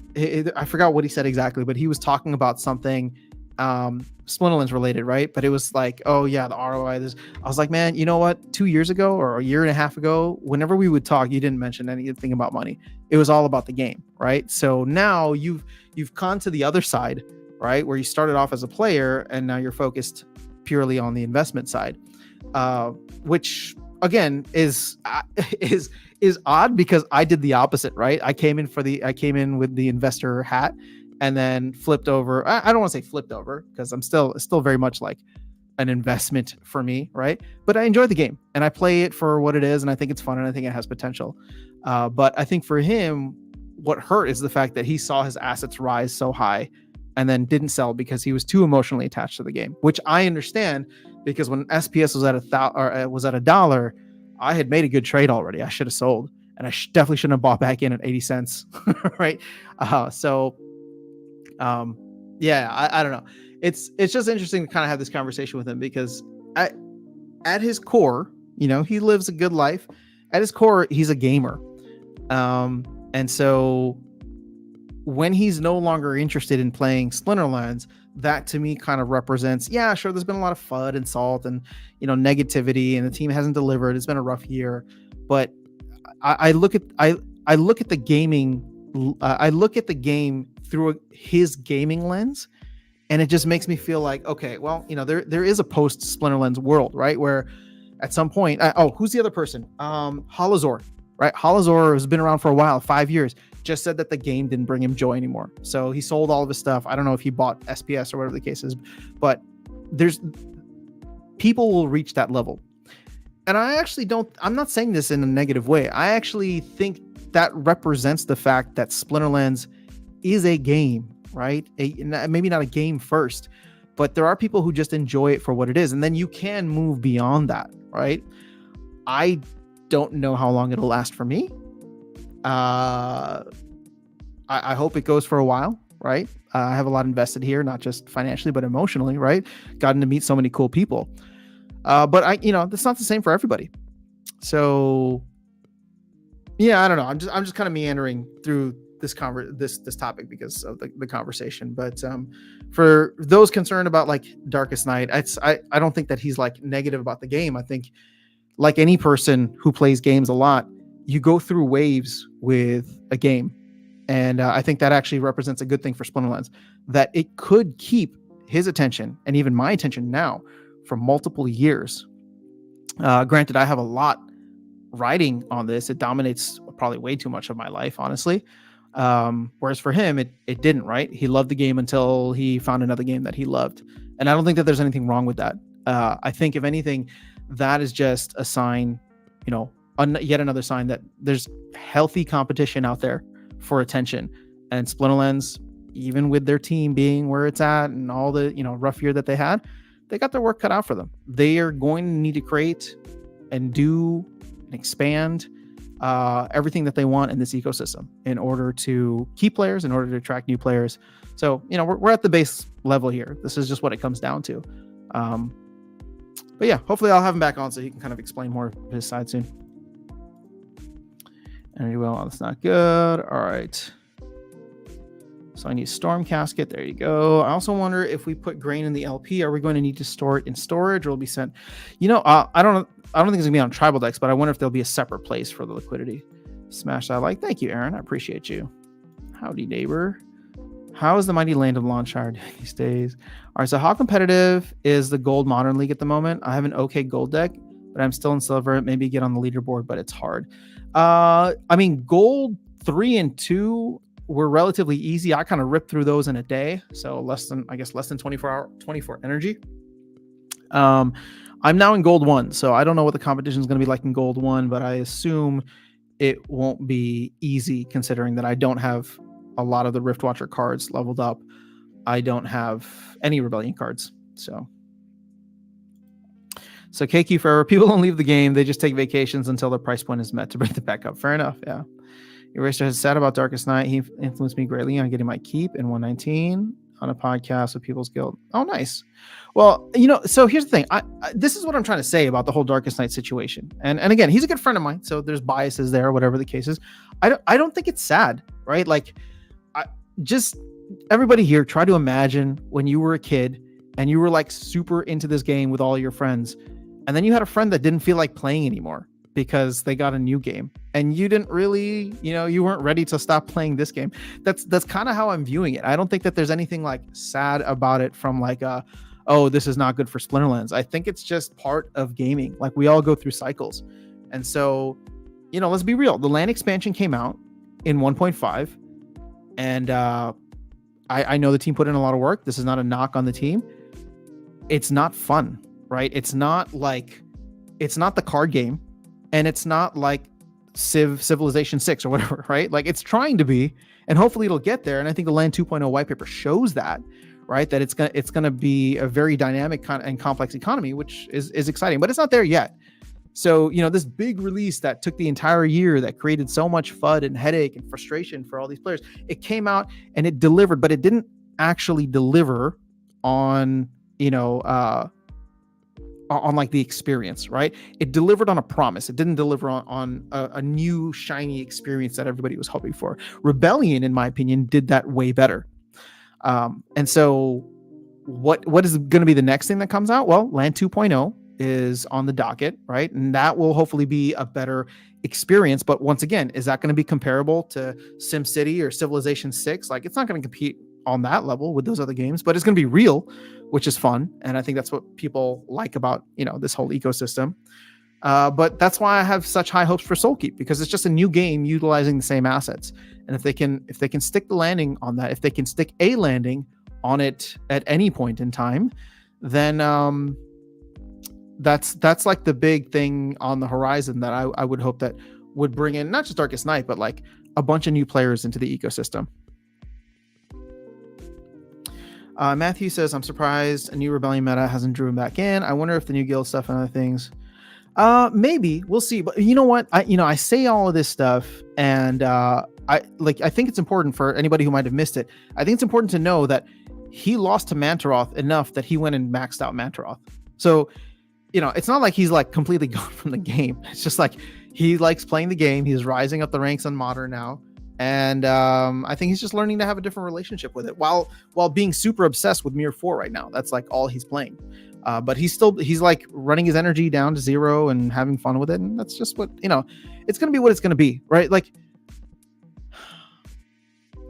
I forgot what he said exactly, but he was talking about something Splinterlands related, right? But it was like, oh yeah, the ROI. I was like, man, you know what? 2 years ago or a year and a half ago, whenever we would talk, you didn't mention anything about money. It was all about the game, right? So now you've gone to the other side, right? Where you started off as a player and now you're focused purely on the investment side, which again is odd because I did the opposite, right? I came in with the investor hat and then flipped over. I don't want to say flipped over because I'm still very much like an investment for me, right? But I enjoy the game and I play it for what it is, and I think it's fun and I think it has potential. But I think for him, what hurt is the fact that he saw his assets rise so high and then didn't sell because he was too emotionally attached to the game, which I understand because when SPS was at $1, I had made a good trade already. I should have sold, and I definitely shouldn't have bought back in at 80 cents, right? I don't know. It's just interesting to kind of have this conversation with him because at his core, he lives a good life. At his core, he's a gamer. And so when he's no longer interested in playing Splinterlands, that to me kind of represents, yeah, sure, there's been a lot of FUD and salt and, negativity, and the team hasn't delivered. It's been a rough year, but I look at the gaming, I look at the game through his gaming lens, and it just makes me feel like, okay, well, there is a post Splinterlands world, right? Where at some point, who's the other person? Holozor, right? Holozor has been around for a while, 5 years. Just said that the game didn't bring him joy anymore, so he sold all of his stuff. I don't know if he bought SPS or whatever the case is, but people will reach that level. And I'm not saying this in a negative way. I actually think that represents the fact that Splinterlands is a game, right? Maybe not a game first, but there are people who just enjoy it for what it is. And then you can move beyond that, right? I don't know how long it'll last for me. I hope it goes for a while, right? I have a lot invested here, not just financially, but emotionally, right? Gotten to meet so many cool people. But that's not the same for everybody. So yeah, I don't know. I'm just kind of meandering through this topic because of the conversation. But for those concerned about like Darkest Night, I don't think that he's like negative about the game. I think like any person who plays games a lot, you go through waves with a game. And I think that actually represents a good thing for Splinterlands, that it could keep his attention and even my attention now for multiple years. Granted, I have a lot riding on this. It dominates probably way too much of my life, honestly. Whereas for him, it didn't, right? He loved the game until he found another game that he loved. And I don't think that there's anything wrong with that. I think if anything, that is just a sign, yet another sign that there's healthy competition out there for attention. And Splinterlands, even with their team being where it's at and all the, rough year that they had, they got their work cut out for them. They are going to need to create and do and expand everything that they want in this ecosystem in order to keep players, in order to attract new players. So, we're at the base level here. This is just what it comes down to. But yeah, hopefully I'll have him back on so he can kind of explain more of his side soon. Energy well, that's not good. All right. So I need Storm Casket. There you go. I also wonder if we put grain in the LP, are we going to need to store it in storage or will it be sent? I don't think it's gonna be on tribal decks, but I wonder if there'll be a separate place for the liquidity. Smash that like. Thank you, Aaron. I appreciate you. Howdy, neighbor. How is the mighty land of Launchard these days? All right, so how competitive is the Gold Modern League at the moment? I have an okay gold deck, but I'm still in silver. Maybe get on the leaderboard, but it's hard. Gold 3 and 2 were relatively easy. I kind of ripped through those in a day, so less than 24 energy. I'm now in Gold 1, so I don't know what the competition is going to be like in Gold 1, but I assume it won't be easy considering that I don't have a lot of the Rift Watcher cards leveled up. I don't have any Rebellion cards, so KQ Forever, people don't leave the game, they just take vacations until their price point is met to bring it back up. Fair enough, yeah. Eraser has said about Darkest Night, he influenced me greatly on getting my keep in 119 on a podcast with People's Guild. Oh, nice. Well, so here's the thing. This is what I'm trying to say about the whole Darkest Night situation. And again, he's a good friend of mine, so there's biases there, whatever the case is. I don't think it's sad, right? Like, just everybody here, try to imagine when you were a kid and you were like super into this game with all your friends, and then you had a friend that didn't feel like playing anymore because they got a new game and you didn't really, you weren't ready to stop playing this game. That's kind of how I'm viewing it. I don't think that there's anything like sad about it from like, oh, this is not good for Splinterlands. I think it's just part of gaming. Like, we all go through cycles. And so, let's be real. The land expansion came out in 1.5 and I know the team put in a lot of work. This is not a knock on the team. It's not fun, right? It's not the card game, and it's not like Civilization 6 or whatever, right? Like, it's trying to be, and hopefully it'll get there. And I think the Land 2.0 white paper shows that, right? That it's gonna be a very dynamic and complex economy, which is exciting, but it's not there yet. So, this big release that took the entire year, that created so much FUD and headache and frustration for all these players, it came out and it delivered, but it didn't actually deliver on, on like the experience, right? It delivered on a promise. It didn't deliver on a new shiny experience that everybody was hoping for. Rebellion, in my opinion, did that way better. And so what is going to be the next thing that comes out? Well, Land 2.0 is on the docket, right? And that will hopefully be a better experience. But once again, is that going to be comparable to SimCity or Civilization 6? Like, it's not going to compete on that level with those other games, but it's going to be real, which is fun. And I think that's what people like about, this whole ecosystem. But that's why I have such high hopes for Soulkeep, because it's just a new game utilizing the same assets. And if they can stick the landing on that, if they can stick a landing on it at any point in time, then that's like the big thing on the horizon that I would hope that would bring in not just Darkest Night, but like a bunch of new players into the ecosystem. Matthew says, I'm surprised a new Rebellion meta hasn't drew him back in. I wonder if the new guild stuff and other things. Maybe we'll see. But you know what? I say all of this stuff, and I think it's important for anybody who might have missed it. I think it's important to know that he lost to Mantaroth enough that he went and maxed out Mantaroth. So, it's not like he's like completely gone from the game. It's just like he likes playing the game. He's rising up the ranks on modern now. And I think he's just learning to have a different relationship with it while being super obsessed with Mirror 4 right now. That's like all he's playing. But he's like running his energy down to zero and having fun with it. And that's just what, it's going to be what it's going to be, right? Like,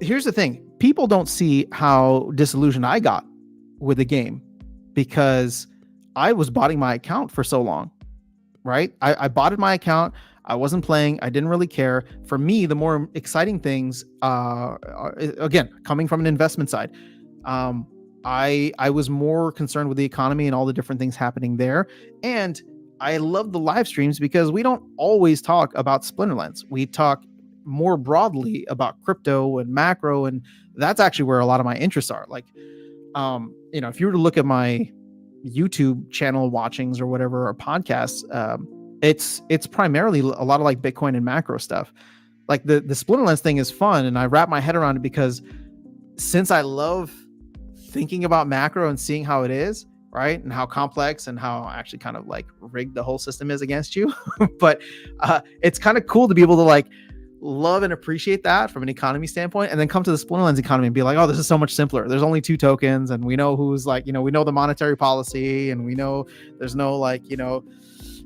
here's the thing. People don't see how disillusioned I got with the game because I was botting my account for so long, right? I botted my account. I wasn't playing. I didn't really care. For me, the more exciting things, again, coming from an investment side, I was more concerned with the economy and all the different things happening there. And I love the live streams because we don't always talk about Splinterlands. We talk more broadly about crypto and macro, and that's actually where a lot of my interests are. Like, if you were to look at my YouTube channel watchings or whatever, or podcasts, it's primarily a lot of like Bitcoin and macro stuff. Like the Splinterlands thing is fun, and I wrap my head around it because since I love thinking about macro and seeing how it is, right, and how complex and how actually kind of like rigged the whole system is against you, but it's kind of cool to be able to like love and appreciate that from an economy standpoint, and then come to the Splinterlands economy and be like, oh, this is so much simpler. There's only 2 tokens, and we know who's like, we know the monetary policy, and we know there's no like,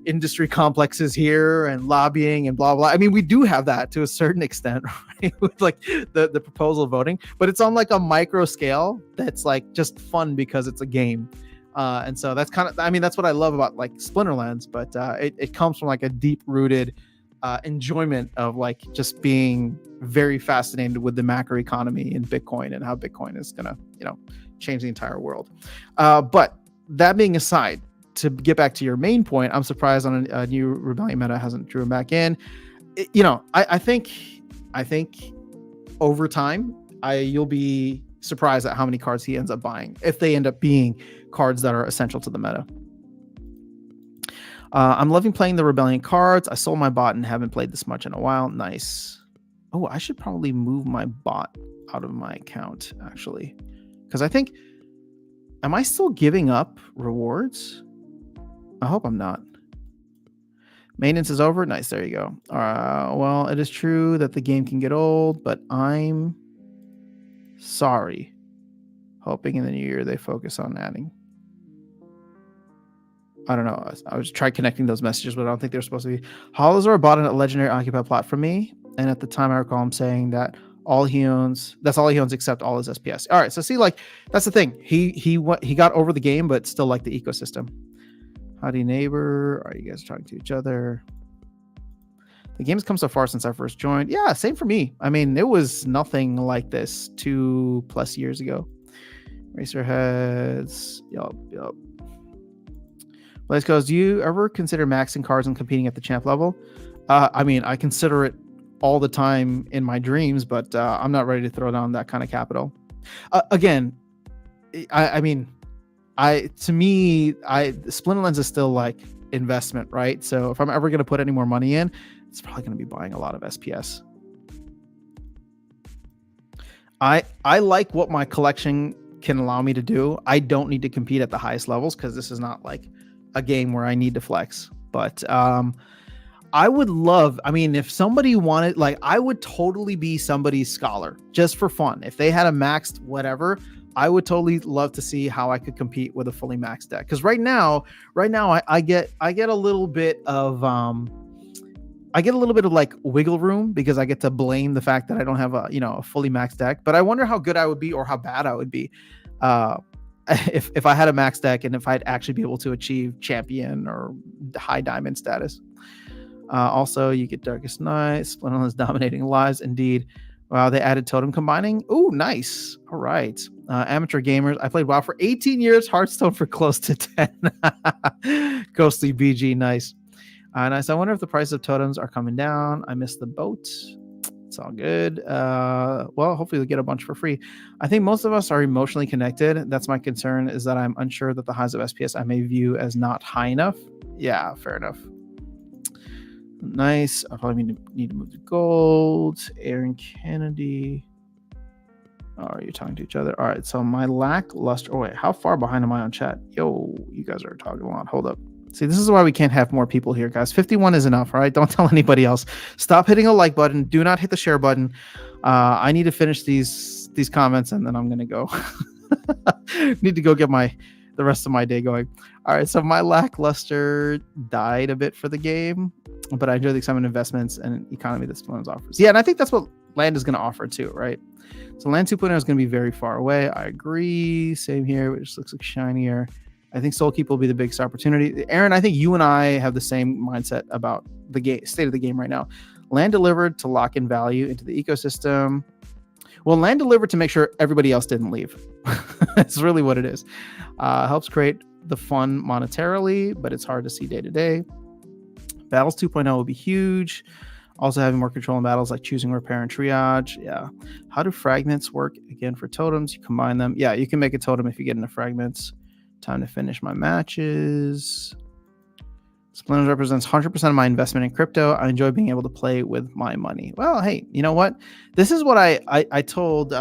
industry complexes here and lobbying and blah blah. I mean, we do have that to a certain extent, right? With like the proposal voting, but it's on like a micro scale that's like just fun because it's a game. And so that's kind of, that's what I love about like Splinterlands, but it comes from like a deep rooted enjoyment of like just being very fascinated with the macro economy and Bitcoin and how Bitcoin is gonna change the entire world. But that being aside, to get back to your main point, I'm surprised on a new Rebellion meta hasn't drew him back in. I think over time you'll be surprised at how many cards he ends up buying if they end up being cards that are essential to the meta. I'm loving playing the Rebellion cards. I sold my bot and haven't played this much in a while. Nice. Oh, I should probably move my bot out of my account, actually, because I think, am I still giving up rewards? I hope I'm not. Maintenance is over. Nice. There you go. Well, it is true that the game can get old, but I'm sorry. Hoping in the new year they focus on adding. I don't know. I was trying connecting those messages, but I don't think they're supposed to be. Holozor bought a legendary occupied plot from me, and at the time I recall him saying that all he owns, that's all he owns except all his SPS. All right, so see, like that's the thing. He got over the game, but still like the ecosystem. Howdy neighbor, are you guys talking to each other? The game's come so far since I first joined. Yeah, same for me. I mean, it was nothing like this 2+ years ago. Racerheads. Yup. Let's go. Do you ever consider maxing cards and competing at the champ level? I consider it all the time in my dreams, but I'm not ready to throw down that kind of capital. Again, to me, Splinterlands is still like investment, right? So if I'm ever going to put any more money in, it's probably going to be buying a lot of SPS. I like what my collection can allow me to do. I don't need to compete at the highest levels because this is not like a game where I need to flex. But I would love, if somebody wanted, like, I would totally be somebody's scholar just for fun. If they had a maxed whatever, I would totally love to see how I could compete with a fully maxed deck. Because right now, I get a little bit of like wiggle room because I get to blame the fact that I don't have a fully maxed deck. But I wonder how good I would be or how bad I would be if I had a max deck and if I'd actually be able to achieve champion or high diamond status. Also, you get Darkest Night, Splinterlands dominating lives. Indeed. Wow, they added totem combining. Oh, nice. All right. Amateur gamers. I played WoW for 18 years. Hearthstone for close to 10. Ghostly BG. Nice. Nice. I wonder if the price of totems are coming down. I missed the boat. It's all good. Well, hopefully we'll get a bunch for free. I think most of us are emotionally connected. That's my concern, is that I'm unsure that the highs of SPS I may view as not high enough. Yeah, fair enough. Nice. I probably need to move to gold. Aaron Kennedy. Oh, you're talking to each other. All right. So my lackluster. Oh, wait. How far behind am I on chat? Yo, you guys are talking a lot. Hold up. See, this is why we can't have more people here, guys. 51 is enough, all right? Don't tell anybody else. Stop hitting a like button. Do not hit the share button. I need to finish these comments, and then I'm going to go. Need to go get the rest of my day going. All right, so my lackluster died a bit for the game, but I enjoy the excitement investments and economy that Splinterlands offers. Yeah, and I think that's what land is going to offer too, right? So land 2.0 is going to be very far away. I agree. Same here, which looks like shinier. I think Soulkeep will be the biggest opportunity. Aaron, I think you and I have the same mindset about the state of the game right now. Land delivered to lock in value into the ecosystem. Well, land delivered to make sure everybody else didn't leave. That's really what it is. Helps create the fun monetarily, but it's hard to see day to day. Battles 2.0 will be huge. Also having more control in battles like choosing repair and triage. Yeah. How do fragments work again for totems? You combine them. Yeah, you can make a totem if you get into fragments. Time to finish my matches. Splinters represents 100% of my investment in crypto. I enjoy being able to play with my money. Well, hey, you know what? This is what I told.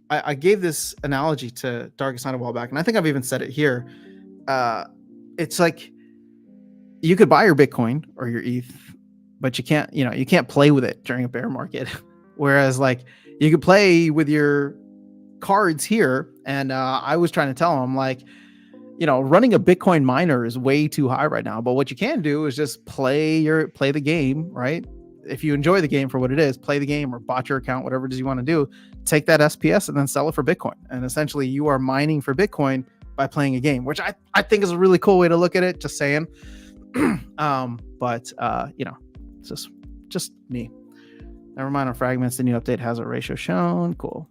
I gave this analogy to Darkest Night a while back, and I think I've even said it here. It's like you could buy your Bitcoin or your ETH, but you can't play with it during a bear market. Whereas like you could play with your cards here, and I was trying to tell him, like, running a Bitcoin miner is way too high right now, but what you can do is just play the game, right? If you enjoy the game for what it is, play the game or bot your account, whatever it is you want to do, take that SPS and then sell it for Bitcoin. And essentially you are mining for Bitcoin by playing a game, which I think is a really cool way to look at it, just saying. But it's just me. Never mind on fragments, the new update has a ratio shown. Cool.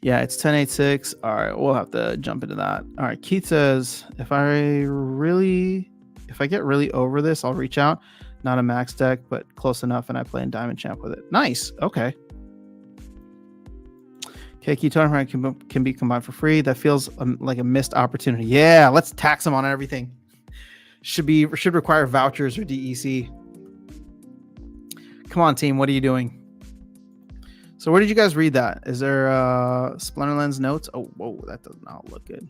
Yeah, it's 10.86. All right, we'll have to jump into that. All right, Keith says, if I get really over this, I'll reach out. Not a max deck, but close enough, and I play in Diamond Champ with it. Nice. Okay. Okay, Key Tournament can be combined for free. That feels like a missed opportunity. Yeah, let's tax them on everything. Should require vouchers or DEC. Come on, team. What are you doing? So where did you guys read that? Is there Splinterlands notes? Oh, whoa, that does not look good.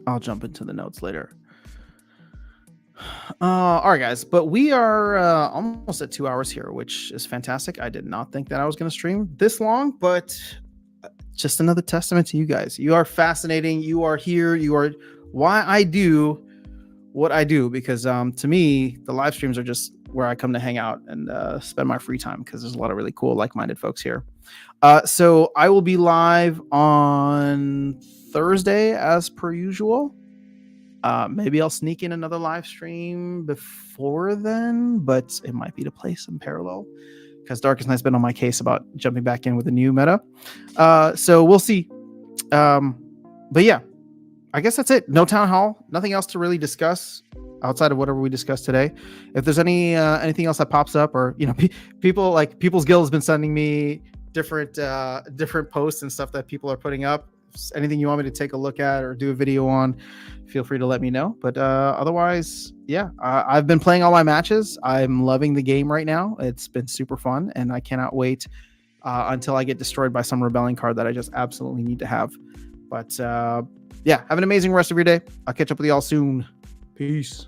I'll jump into the notes later. All right, guys, but we are almost at 2 hours here, which is fantastic. I did not think that I was going to stream this long, but just another testament to you guys. You are fascinating. You are here. You are why I do what I do, because to me, the live streams are just where I come to hang out and spend my free time, because there's a lot of really cool, like-minded folks here. So I will be live on Thursday as per usual. Maybe I'll sneak in another live stream before then, but it might be to play some parallel, because Darkest Night's been on my case about jumping back in with a new meta. So we'll see. But yeah, I guess that's it. No town hall, nothing else to really discuss outside of whatever we discussed today. If there's anything else that pops up, or People's Guild has been sending me different posts and stuff that people are putting up. Anything you want me to take a look at or do a video on, feel free to let me know. But otherwise, yeah, I've been playing all my matches. I'm loving the game right now. It's been super fun, and I cannot wait until I get destroyed by some rebelling card that I just absolutely need to have. But yeah, have an amazing rest of your day. I'll catch up with you all soon. Peace.